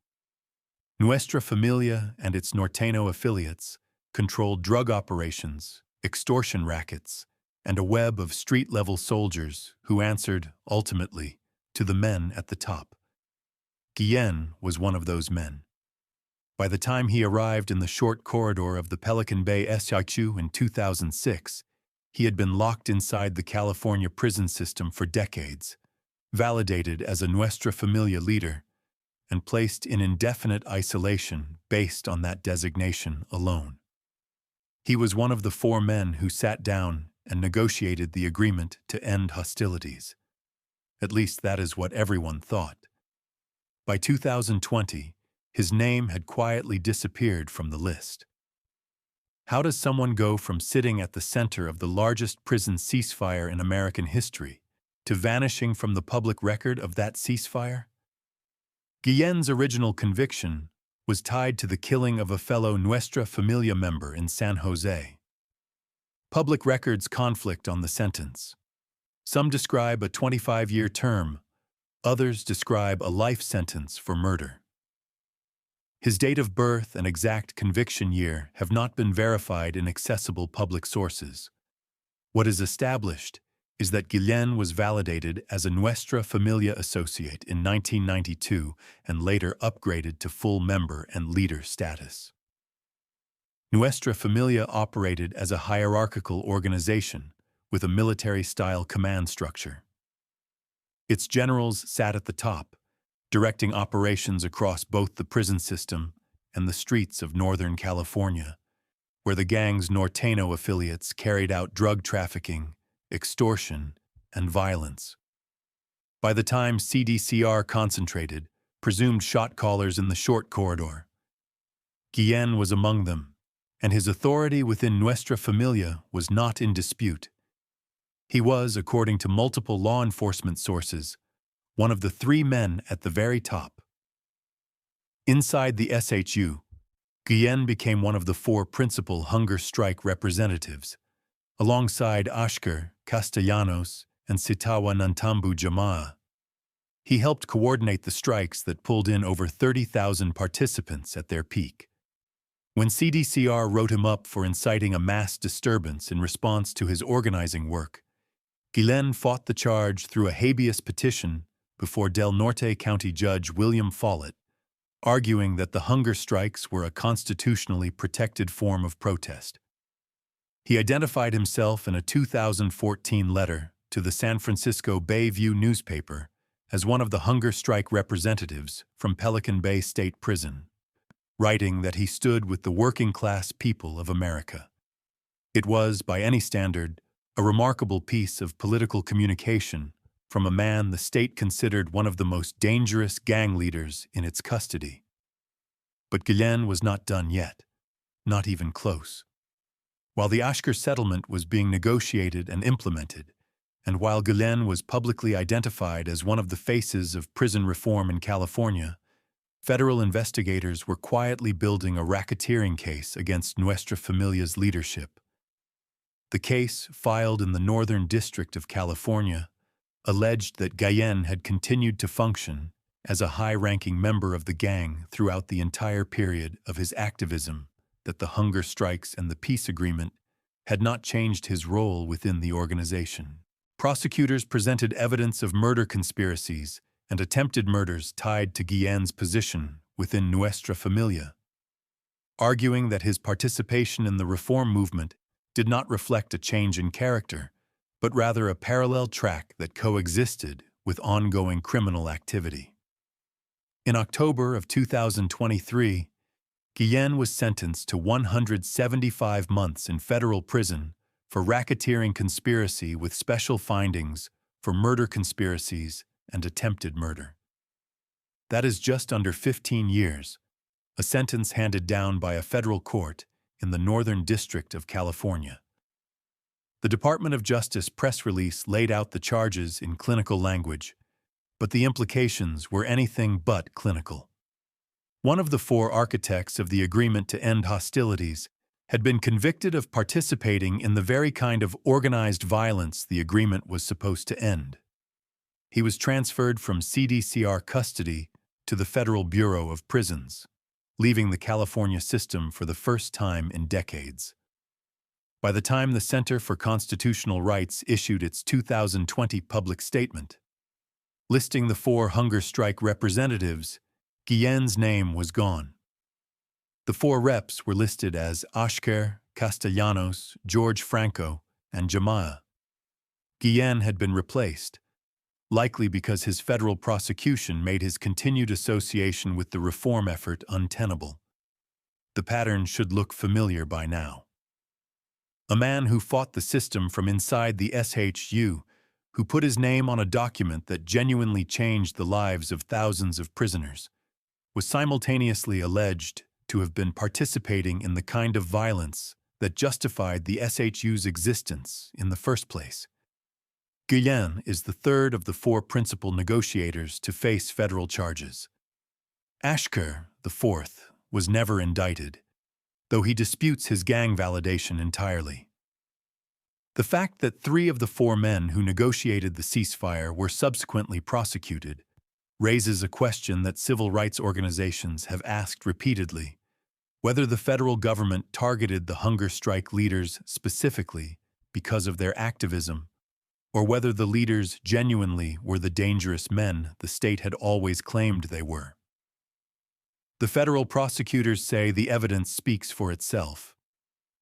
Nuestra Familia and its Norteño affiliates controlled drug operations, extortion rackets, and a web of street-level soldiers who answered, ultimately, to the men at the top. Guillen was one of those men. By the time he arrived in the short corridor of the Pelican Bay SIU in 2006, he had been locked inside the California prison system for decades, validated as a Nuestra Familia leader, and placed in indefinite isolation based on that designation alone. He was one of the 4 men who sat down and negotiated the agreement to end hostilities. At least that is what everyone thought. By 2020, his name had quietly disappeared from the list. How does someone go from sitting at the center of the largest prison ceasefire in American history to vanishing from the public record of that ceasefire? Guillen's original conviction was tied to the killing of a fellow Nuestra Familia member in San Jose. Public records conflict on the sentence. Some describe a 25-year term, others describe a life sentence for murder. His date of birth and exact conviction year have not been verified in accessible public sources. What is established is that Guillen was validated as a Nuestra Familia associate in 1992 and later upgraded to full member and leader status. Nuestra Familia operated as a hierarchical organization with a military-style command structure. Its generals sat at the top, directing operations across both the prison system and the streets of Northern California, where the gang's Norteño affiliates carried out drug trafficking, extortion, and violence. By the time CDCR concentrated, presumed shot callers in the short corridor, Guillen was among them, and his authority within Nuestra Familia was not in dispute. He was, according to multiple law enforcement sources, one of the 3 men at the very top. Inside the SHU, Guillen became one of the 4 principal hunger strike representatives, alongside Oscar, Castellanos, and Sitawa Nantambu Jamaa. He helped coordinate the strikes that pulled in over 30,000 participants at their peak. When CDCR wrote him up for inciting a mass disturbance in response to his organizing work, Guillen fought the charge through a habeas petition before Del Norte County Judge William Follett, arguing that the hunger strikes were a constitutionally protected form of protest. He identified himself in a 2014 letter to the San Francisco Bay View newspaper as one of the hunger strike representatives from Pelican Bay State Prison, writing that he stood with the working-class people of America. It was, by any standard, a remarkable piece of political communication from a man the state considered one of the most dangerous gang leaders in its custody. But Guillen was not done yet, not even close. While the Oscar settlement was being negotiated and implemented, and while Guillen was publicly identified as one of the faces of prison reform in California, federal investigators were quietly building a racketeering case against Nuestra Familia's leadership. The case, filed in the Northern District of California, alleged that Guillen had continued to function as a high-ranking member of the gang throughout the entire period of his activism, that the hunger strikes and the peace agreement had not changed his role within the organization. Prosecutors presented evidence of murder conspiracies and attempted murders tied to Guillen's position within Nuestra Familia, arguing that his participation in the reform movement did not reflect a change in character, but rather a parallel track that coexisted with ongoing criminal activity. In October of 2023, Guillen was sentenced to 175 months in federal prison for racketeering conspiracy with special findings for murder conspiracies and attempted murder. That is just under 15 years, a sentence handed down by a federal court in the Northern District of California. The Department of Justice press release laid out the charges in clinical language, but the implications were anything but clinical. One of the 4 architects of the agreement to end hostilities had been convicted of participating in the very kind of organized violence the agreement was supposed to end. He was transferred from CDCR custody to the Federal Bureau of Prisons, leaving the California system for the first time in decades. By the time the Center for Constitutional Rights issued its 2020 public statement, listing the 4 hunger strike representatives, Guillen's name was gone. The 4 reps were listed as Oscar, Castellanos, George Franco, and Jamaa. Guillen had been replaced, likely because his federal prosecution made his continued association with the reform effort untenable. The pattern should look familiar by now. A man who fought the system from inside the SHU, who put his name on a document that genuinely changed the lives of thousands of prisoners, was simultaneously alleged to have been participating in the kind of violence that justified the SHU's existence in the first place. Guillen is the third of the four principal negotiators to face federal charges. Ashker, the fourth, was never indicted, though he disputes his gang validation entirely. The fact that three of the four men who negotiated the ceasefire were subsequently prosecuted raises a question that civil rights organizations have asked repeatedly: whether the federal government targeted the hunger strike leaders specifically because of their activism, or whether the leaders genuinely were the dangerous men the state had always claimed they were. The federal prosecutors say the evidence speaks for itself.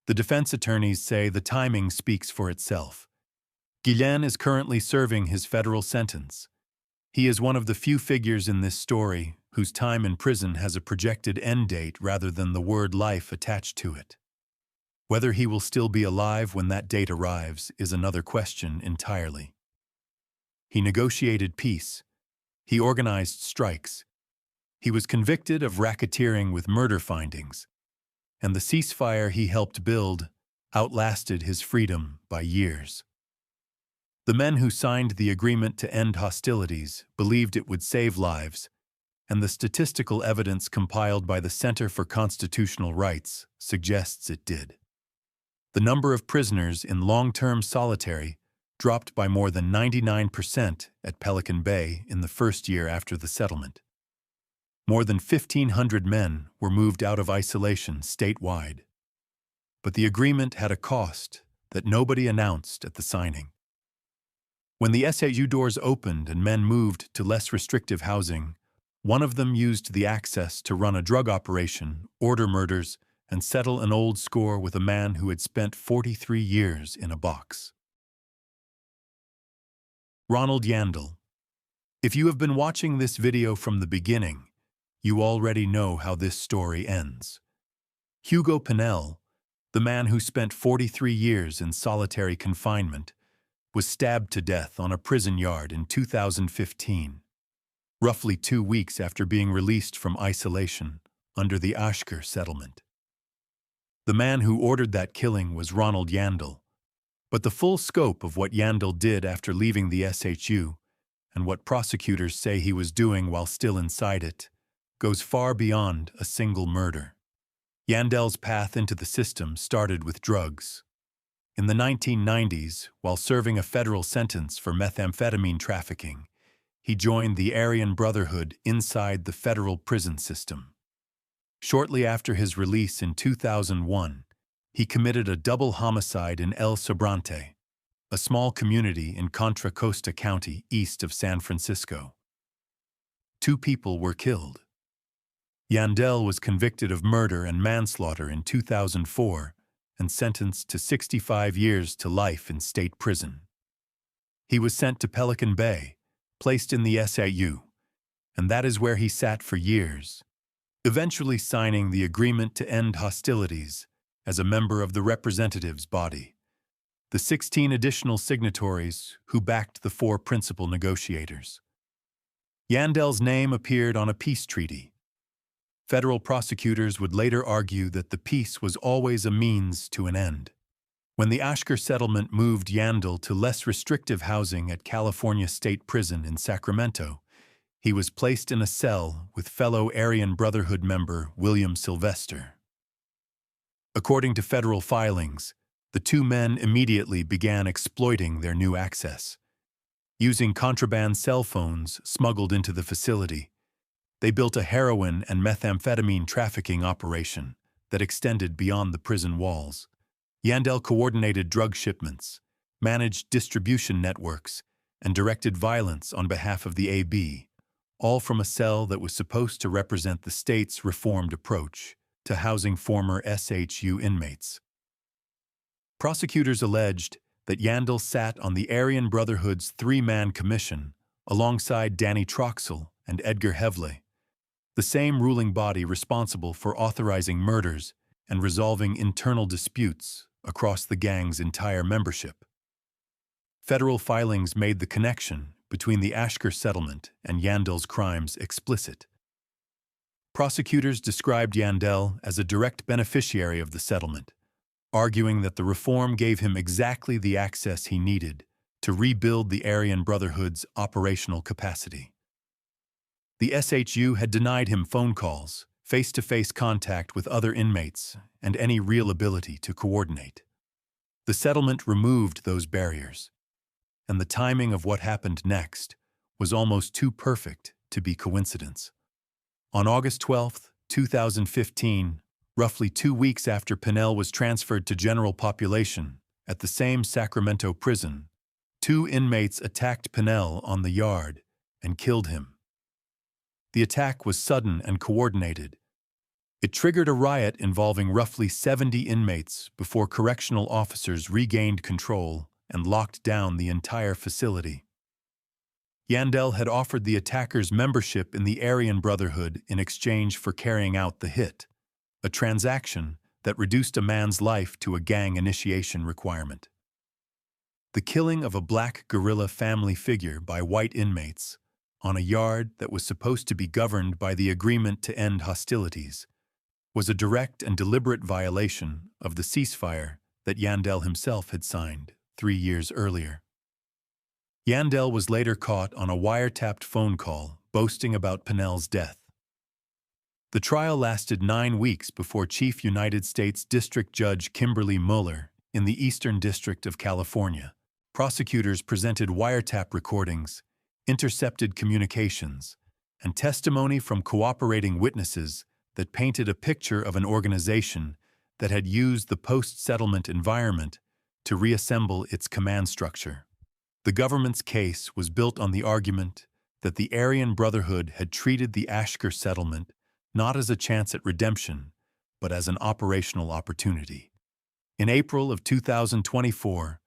The defense attorneys say the timing speaks for itself. Guillen is currently serving his federal sentence. He is one of the few figures in this story whose time in prison has a projected end date rather than the word life attached to it. Whether he will still be alive when that date arrives is another question entirely. He negotiated peace. He organized strikes. He was convicted of racketeering with murder findings, and the ceasefire he helped build outlasted his freedom by years. The men who signed the agreement to end hostilities believed it would save lives, and the statistical evidence compiled by the Center for Constitutional Rights suggests it did. The number of prisoners in long-term solitary dropped by more than 99% at Pelican Bay in the first year after the settlement. More than 1,500 men were moved out of isolation statewide. But the agreement had a cost that nobody announced at the signing. When the SHU doors opened and men moved to less restrictive housing, one of them used the access to run a drug operation, order murders, and settle an old score with a man who had spent 43 years in a box. Ronald Yandel. If you have been watching this video from the beginning, you already know how this story ends. Hugo Pennell, the man who spent 43 years in solitary confinement, was stabbed to death on a prison yard in 2015, roughly 2 weeks after being released from isolation under the Ashker settlement. The man who ordered that killing was Ronald Yandel, but the full scope of what Yandel did after leaving the SHU and what prosecutors say he was doing while still inside it goes far beyond a single murder. Yandel's path into the system started with drugs. In the 1990s, while serving a federal sentence for methamphetamine trafficking, he joined the Aryan Brotherhood inside the federal prison system. Shortly after his release in 2001, he committed a double homicide in El Sobrante, a small community in Contra Costa County east of San Francisco. 2 people were killed. Yandel was convicted of murder and manslaughter in 2004 and sentenced to 65 years to life in state prison. He was sent to Pelican Bay, placed in the SAU, and that is where he sat for years, eventually signing the agreement to end hostilities as a member of the representatives body, the 16 additional signatories who backed the 4 principal negotiators. Yandel's name appeared on a peace treaty. Federal prosecutors would later argue that the peace was always a means to an end. When the Ashker settlement moved Yandel to less restrictive housing at California State Prison in Sacramento, he was placed in a cell with fellow Aryan Brotherhood member William Sylvester. According to federal filings, the 2 men immediately began exploiting their new access. Using contraband cell phones smuggled into the facility, they built a heroin and methamphetamine trafficking operation that extended beyond the prison walls. Yandel coordinated drug shipments, managed distribution networks, and directed violence on behalf of the AB, all from a cell that was supposed to represent the state's reformed approach to housing former SHU inmates. Prosecutors alleged that Yandel sat on the Aryan Brotherhood's 3-man commission alongside Danny Troxell and Edgar Hevley, the same ruling body responsible for authorizing murders and resolving internal disputes across the gang's entire membership. Federal filings made the connection between the Ashker settlement and Yandel's crimes explicit. Prosecutors described Yandel as a direct beneficiary of the settlement, arguing that the reform gave him exactly the access he needed to rebuild the Aryan Brotherhood's operational capacity. The SHU had denied him phone calls, face-to-face contact with other inmates, and any real ability to coordinate. The settlement removed those barriers, and the timing of what happened next was almost too perfect to be coincidence. On August 12, 2015, roughly 2 weeks after Peniel was transferred to general population at the same Sacramento prison, 2 inmates attacked Peniel on the yard and killed him. The attack was sudden and coordinated. It triggered a riot involving roughly 70 inmates before correctional officers regained control and locked down the entire facility. Yandel had offered the attackers membership in the Aryan Brotherhood in exchange for carrying out the hit, a transaction that reduced a man's life to a gang initiation requirement. The killing of a black guerrilla family figure by white inmates on a yard that was supposed to be governed by the agreement to end hostilities was a direct and deliberate violation of the ceasefire that Yandel himself had signed 3 years earlier. Yandel was later caught on a wiretapped phone call boasting about Peniel's death. The trial lasted 9 weeks before Chief United States District Judge Kimberly Mueller in the Eastern District of California. Prosecutors presented wiretap recordings, intercepted communications, and testimony from cooperating witnesses that painted a picture of an organization that had used the post-settlement environment to reassemble its command structure. The government's case was built on the argument that the Aryan Brotherhood had treated the Ashker settlement not as a chance at redemption, but as an operational opportunity. In April of 2024,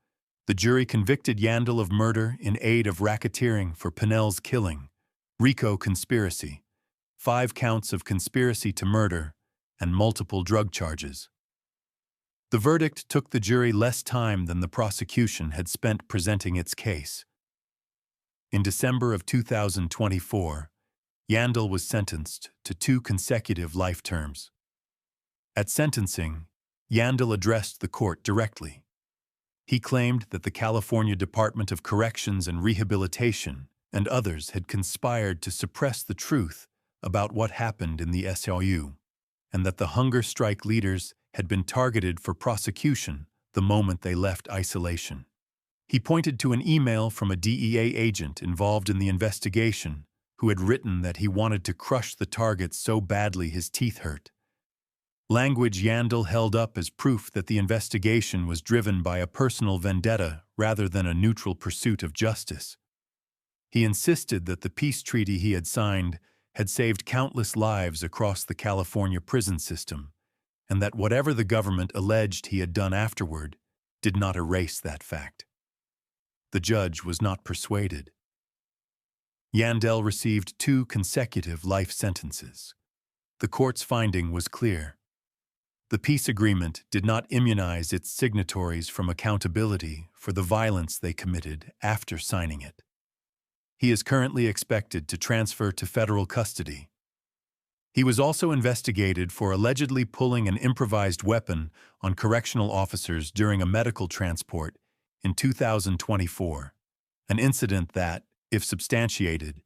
the jury convicted Yandel of murder in aid of racketeering for Peniel's killing, RICO conspiracy, 5 counts of conspiracy to murder, and multiple drug charges. The verdict took the jury less time than the prosecution had spent presenting its case. In December of 2024, Yandel was sentenced to 2 consecutive life terms. At sentencing, Yandel addressed the court directly. He claimed that the California Department of Corrections and Rehabilitation and others had conspired to suppress the truth about what happened in the SLU, and that the hunger strike leaders had been targeted for prosecution the moment they left isolation. He pointed to an email from a DEA agent involved in the investigation who had written that he wanted to crush the targets so badly his teeth hurt. Language Yandel held up as proof that the investigation was driven by a personal vendetta rather than a neutral pursuit of justice. He insisted that the peace treaty he had signed had saved countless lives across the California prison system, and that whatever the government alleged he had done afterward did not erase that fact. The judge was not persuaded. Yandel received 2 consecutive life sentences. The court's finding was clear. The peace agreement did not immunize its signatories from accountability for the violence they committed after signing it. He is currently expected to transfer to federal custody. He was also investigated for allegedly pulling an improvised weapon on correctional officers during a medical transport in 2024, an incident that, if substantiated,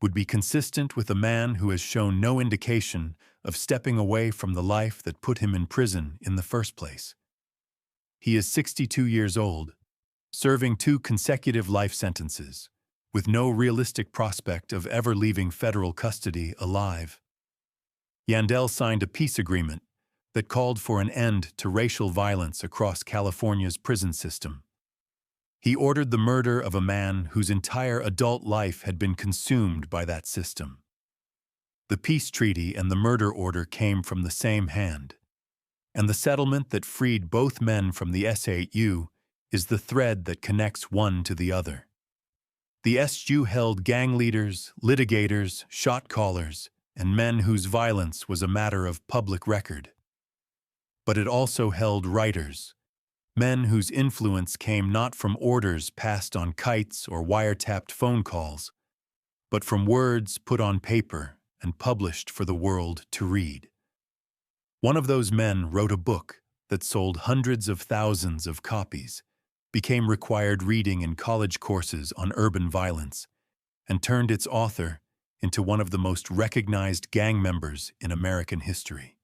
would be consistent with a man who has shown no indication of stepping away from the life that put him in prison in the first place. He is 62 years old, serving 2 consecutive life sentences, with no realistic prospect of ever leaving federal custody alive. Yandel signed a peace agreement that called for an end to racial violence across California's prison system. He ordered the murder of a man whose entire adult life had been consumed by that system. The peace treaty and the murder order came from the same hand, and the settlement that freed both men from the SAU is the thread that connects one to the other. The SU held gang leaders, litigators, shot callers, and men whose violence was a matter of public record. But it also held writers, men whose influence came not from orders passed on kites or wiretapped phone calls, but from words put on paper and published for the world to read. One of those men wrote a book that sold hundreds of thousands of copies, became required reading in college courses on urban violence, and turned its author into one of the most recognized gang members in American history.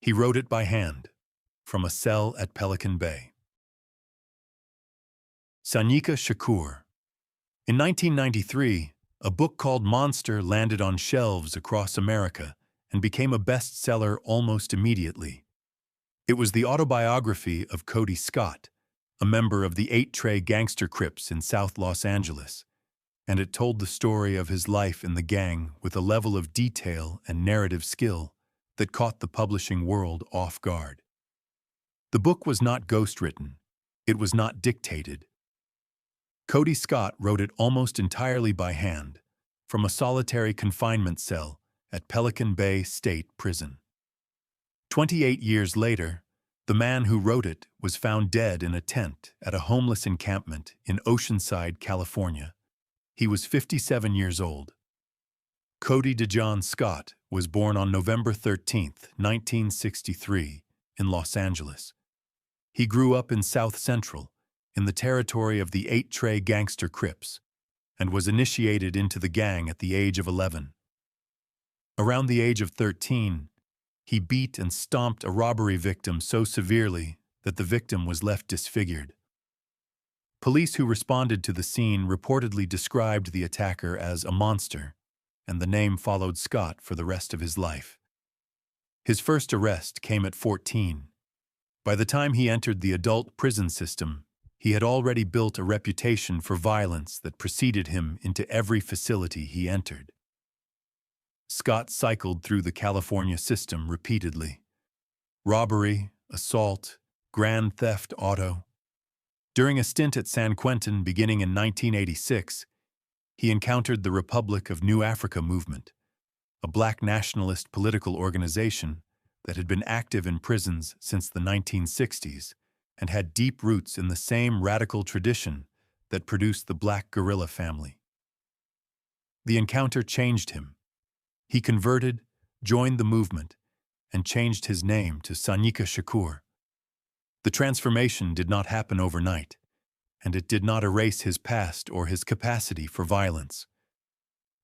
He wrote it by hand, from a cell at Pelican Bay. Sanyika Shakur. In 1993, a book called Monster landed on shelves across America and became a bestseller almost immediately. It was the autobiography of Cody Scott, a member of the 8-Tray gangster Crips in South Los Angeles, and it told the story of his life in the gang with a level of detail and narrative skill that caught the publishing world off guard. The book was not ghostwritten. It was not dictated. Cody Scott wrote it almost entirely by hand, from a solitary confinement cell at Pelican Bay State Prison. 28 years later, the man who wrote it was found dead in a tent at a homeless encampment in Oceanside, California. He was 57 years old. Cody DeJohn Scott was born on November 13, 1963, in Los Angeles. He grew up in South Central, in the territory of the 8-Tray gangster Crips, and was initiated into the gang at the age of 11. Around the age of 13, he beat and stomped a robbery victim so severely that the victim was left disfigured. Police who responded to the scene reportedly described the attacker as a monster, and the name followed Scott for the rest of his life. His first arrest came at 14. By the time he entered the adult prison system, he had already built a reputation for violence that preceded him into every facility he entered. Scott cycled through the California system repeatedly. Robbery, assault, grand theft auto. During a stint at San Quentin beginning in 1986, he encountered the Republic of New Africa movement, a black nationalist political organization that had been active in prisons since the 1960s and had deep roots in the same radical tradition that produced the Black Guerrilla family. The encounter changed him. He converted, joined the movement, and changed his name to Sanyika Shakur. The transformation did not happen overnight, and it did not erase his past or his capacity for violence.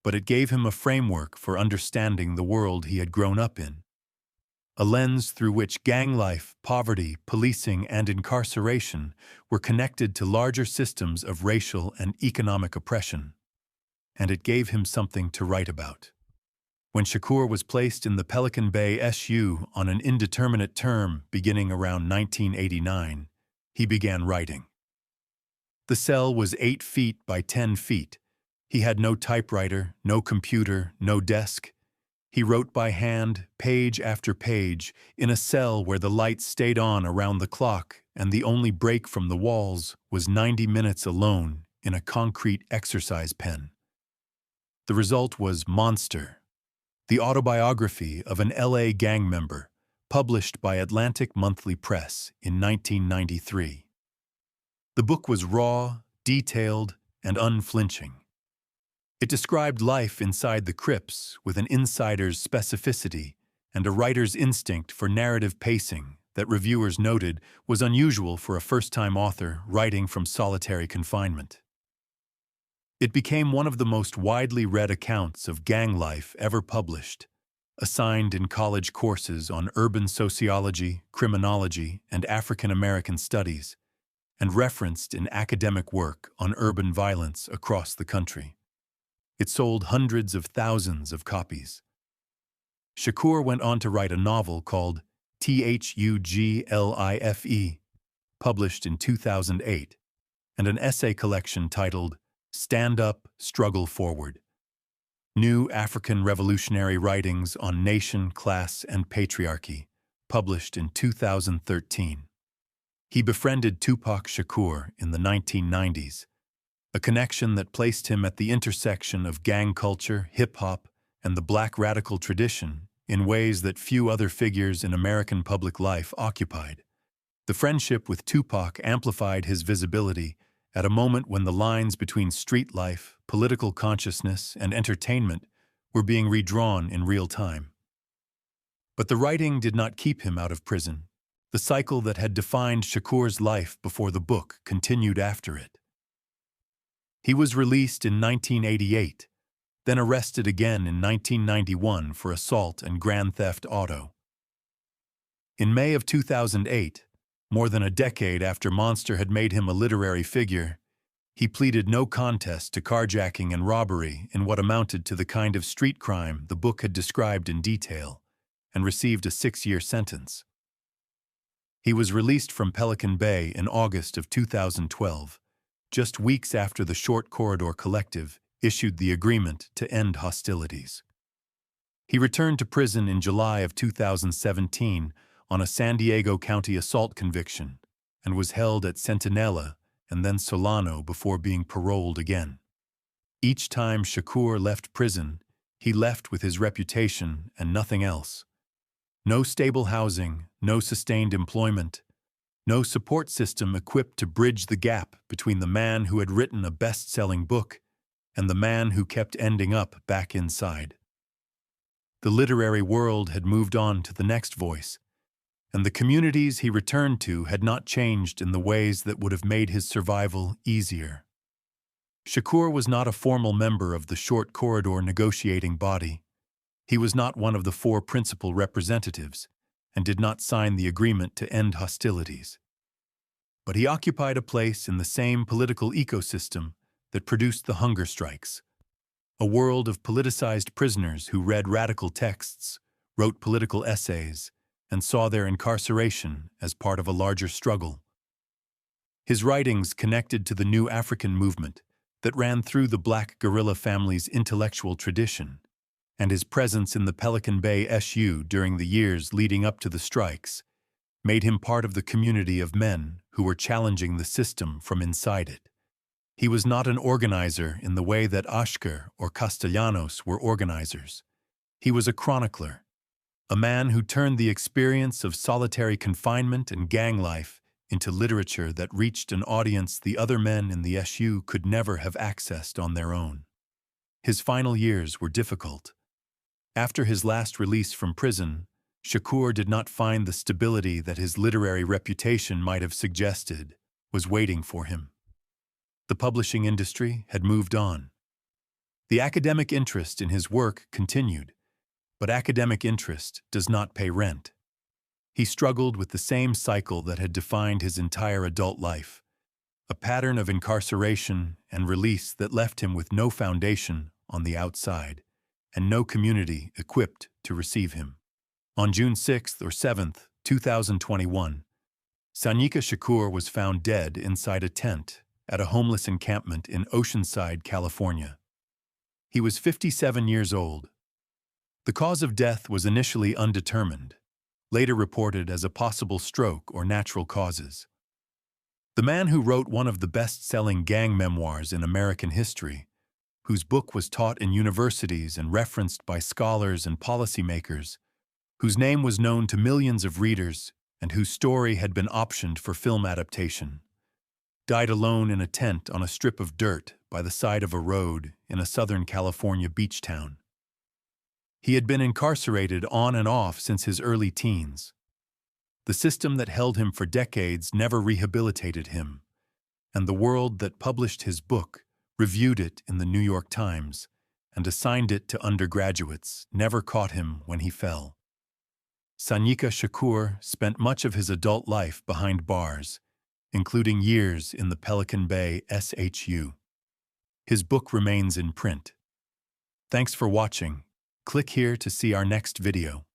But it gave him a framework for understanding the world he had grown up in, a lens through which gang life, poverty, policing, and incarceration were connected to larger systems of racial and economic oppression. And it gave him something to write about. When Shakur was placed in the Pelican Bay SU on an indeterminate term beginning around 1989, he began writing. The cell was 8 feet by 10 feet. He had no typewriter, no computer, no desk. He wrote by hand, page after page, in a cell where the lights stayed on around the clock and the only break from the walls was 90 minutes alone in a concrete exercise pen. The result was Monster, the autobiography of an LA gang member, published by Atlantic Monthly Press in 1993. The book was raw, detailed, and unflinching. It described life inside the Crips with an insider's specificity and a writer's instinct for narrative pacing that reviewers noted was unusual for a first-time author writing from solitary confinement. It became one of the most widely read accounts of gang life ever published, assigned in college courses on urban sociology, criminology, and African American studies, and referenced in academic work on urban violence across the country. It sold hundreds of thousands of copies. Shakur went on to write a novel called Thuglife, published in 2008, and an essay collection titled Stand Up, Struggle Forward: New African Revolutionary Writings on Nation, Class, and Patriarchy, published in 2013. He befriended Tupac Shakur in the 1990s, a connection that placed him at the intersection of gang culture, hip-hop, and the black radical tradition in ways that few other figures in American public life occupied. The friendship with Tupac amplified his visibility at a moment when the lines between street life, political consciousness, and entertainment were being redrawn in real time. But the writing did not keep him out of prison. The cycle that had defined Shakur's life before the book continued after it. He was released in 1988, then arrested again in 1991 for assault and grand theft auto. In May of 2008, more than a decade after Monster had made him a literary figure, he pleaded no contest to carjacking and robbery in what amounted to the kind of street crime the book had described in detail, and received a 6-year sentence. He was released from Pelican Bay in August of 2012, just weeks after the Short Corridor Collective issued the agreement to end hostilities. He returned to prison in July of 2017 on a San Diego County assault conviction and was held at Centinela and then Solano before being paroled again. Each time Shakur left prison, he left with his reputation and nothing else. No stable housing, no sustained employment, no support system equipped to bridge the gap between the man who had written a best-selling book and the man who kept ending up back inside. The literary world had moved on to the next voice, and the communities he returned to had not changed in the ways that would have made his survival easier. Shakur was not a formal member of the Short Corridor negotiating body. He was not one of the 4 principal representatives and did not sign the agreement to end hostilities. But he occupied a place in the same political ecosystem that produced the hunger strikes, a world of politicized prisoners who read radical texts, wrote political essays, and saw their incarceration as part of a larger struggle. His writings connected to the New African movement that ran through the Black guerrilla family's intellectual tradition, and his presence in the Pelican Bay SU during the years leading up to the strikes made him part of the community of men who were challenging the system from inside it. He was not an organizer in the way that Ashker or Castellanos were organizers. He was a chronicler, a man who turned the experience of solitary confinement and gang life into literature that reached an audience the other men in the SU could never have accessed on their own. His final years were difficult. After his last release from prison, Shakur did not find the stability that his literary reputation might have suggested was waiting for him. The publishing industry had moved on. The academic interest in his work continued, but academic interest does not pay rent. He struggled with the same cycle that had defined his entire adult life, a pattern of incarceration and release that left him with no foundation on the outside and no community equipped to receive him. On June 6th or 7th, 2021, Sanyika Shakur was found dead inside a tent at a homeless encampment in Oceanside, California. He was 57 years old. The cause of death was initially undetermined, later reported as a possible stroke or natural causes. The man who wrote one of the best-selling gang memoirs in American history, whose book was taught in universities and referenced by scholars and policymakers, whose name was known to millions of readers and whose story had been optioned for film adaptation, died alone in a tent on a strip of dirt by the side of a road in a Southern California beach town. He had been incarcerated on and off since his early teens. The system that held him for decades never rehabilitated him, and the world that published his book, reviewed it in the New York Times, and assigned it to undergraduates never caught him when he fell. Sanyika Shakur spent much of his adult life behind bars, including years in the Pelican Bay SHU. His book remains in print. Thanks for watching. Click here to see our next video.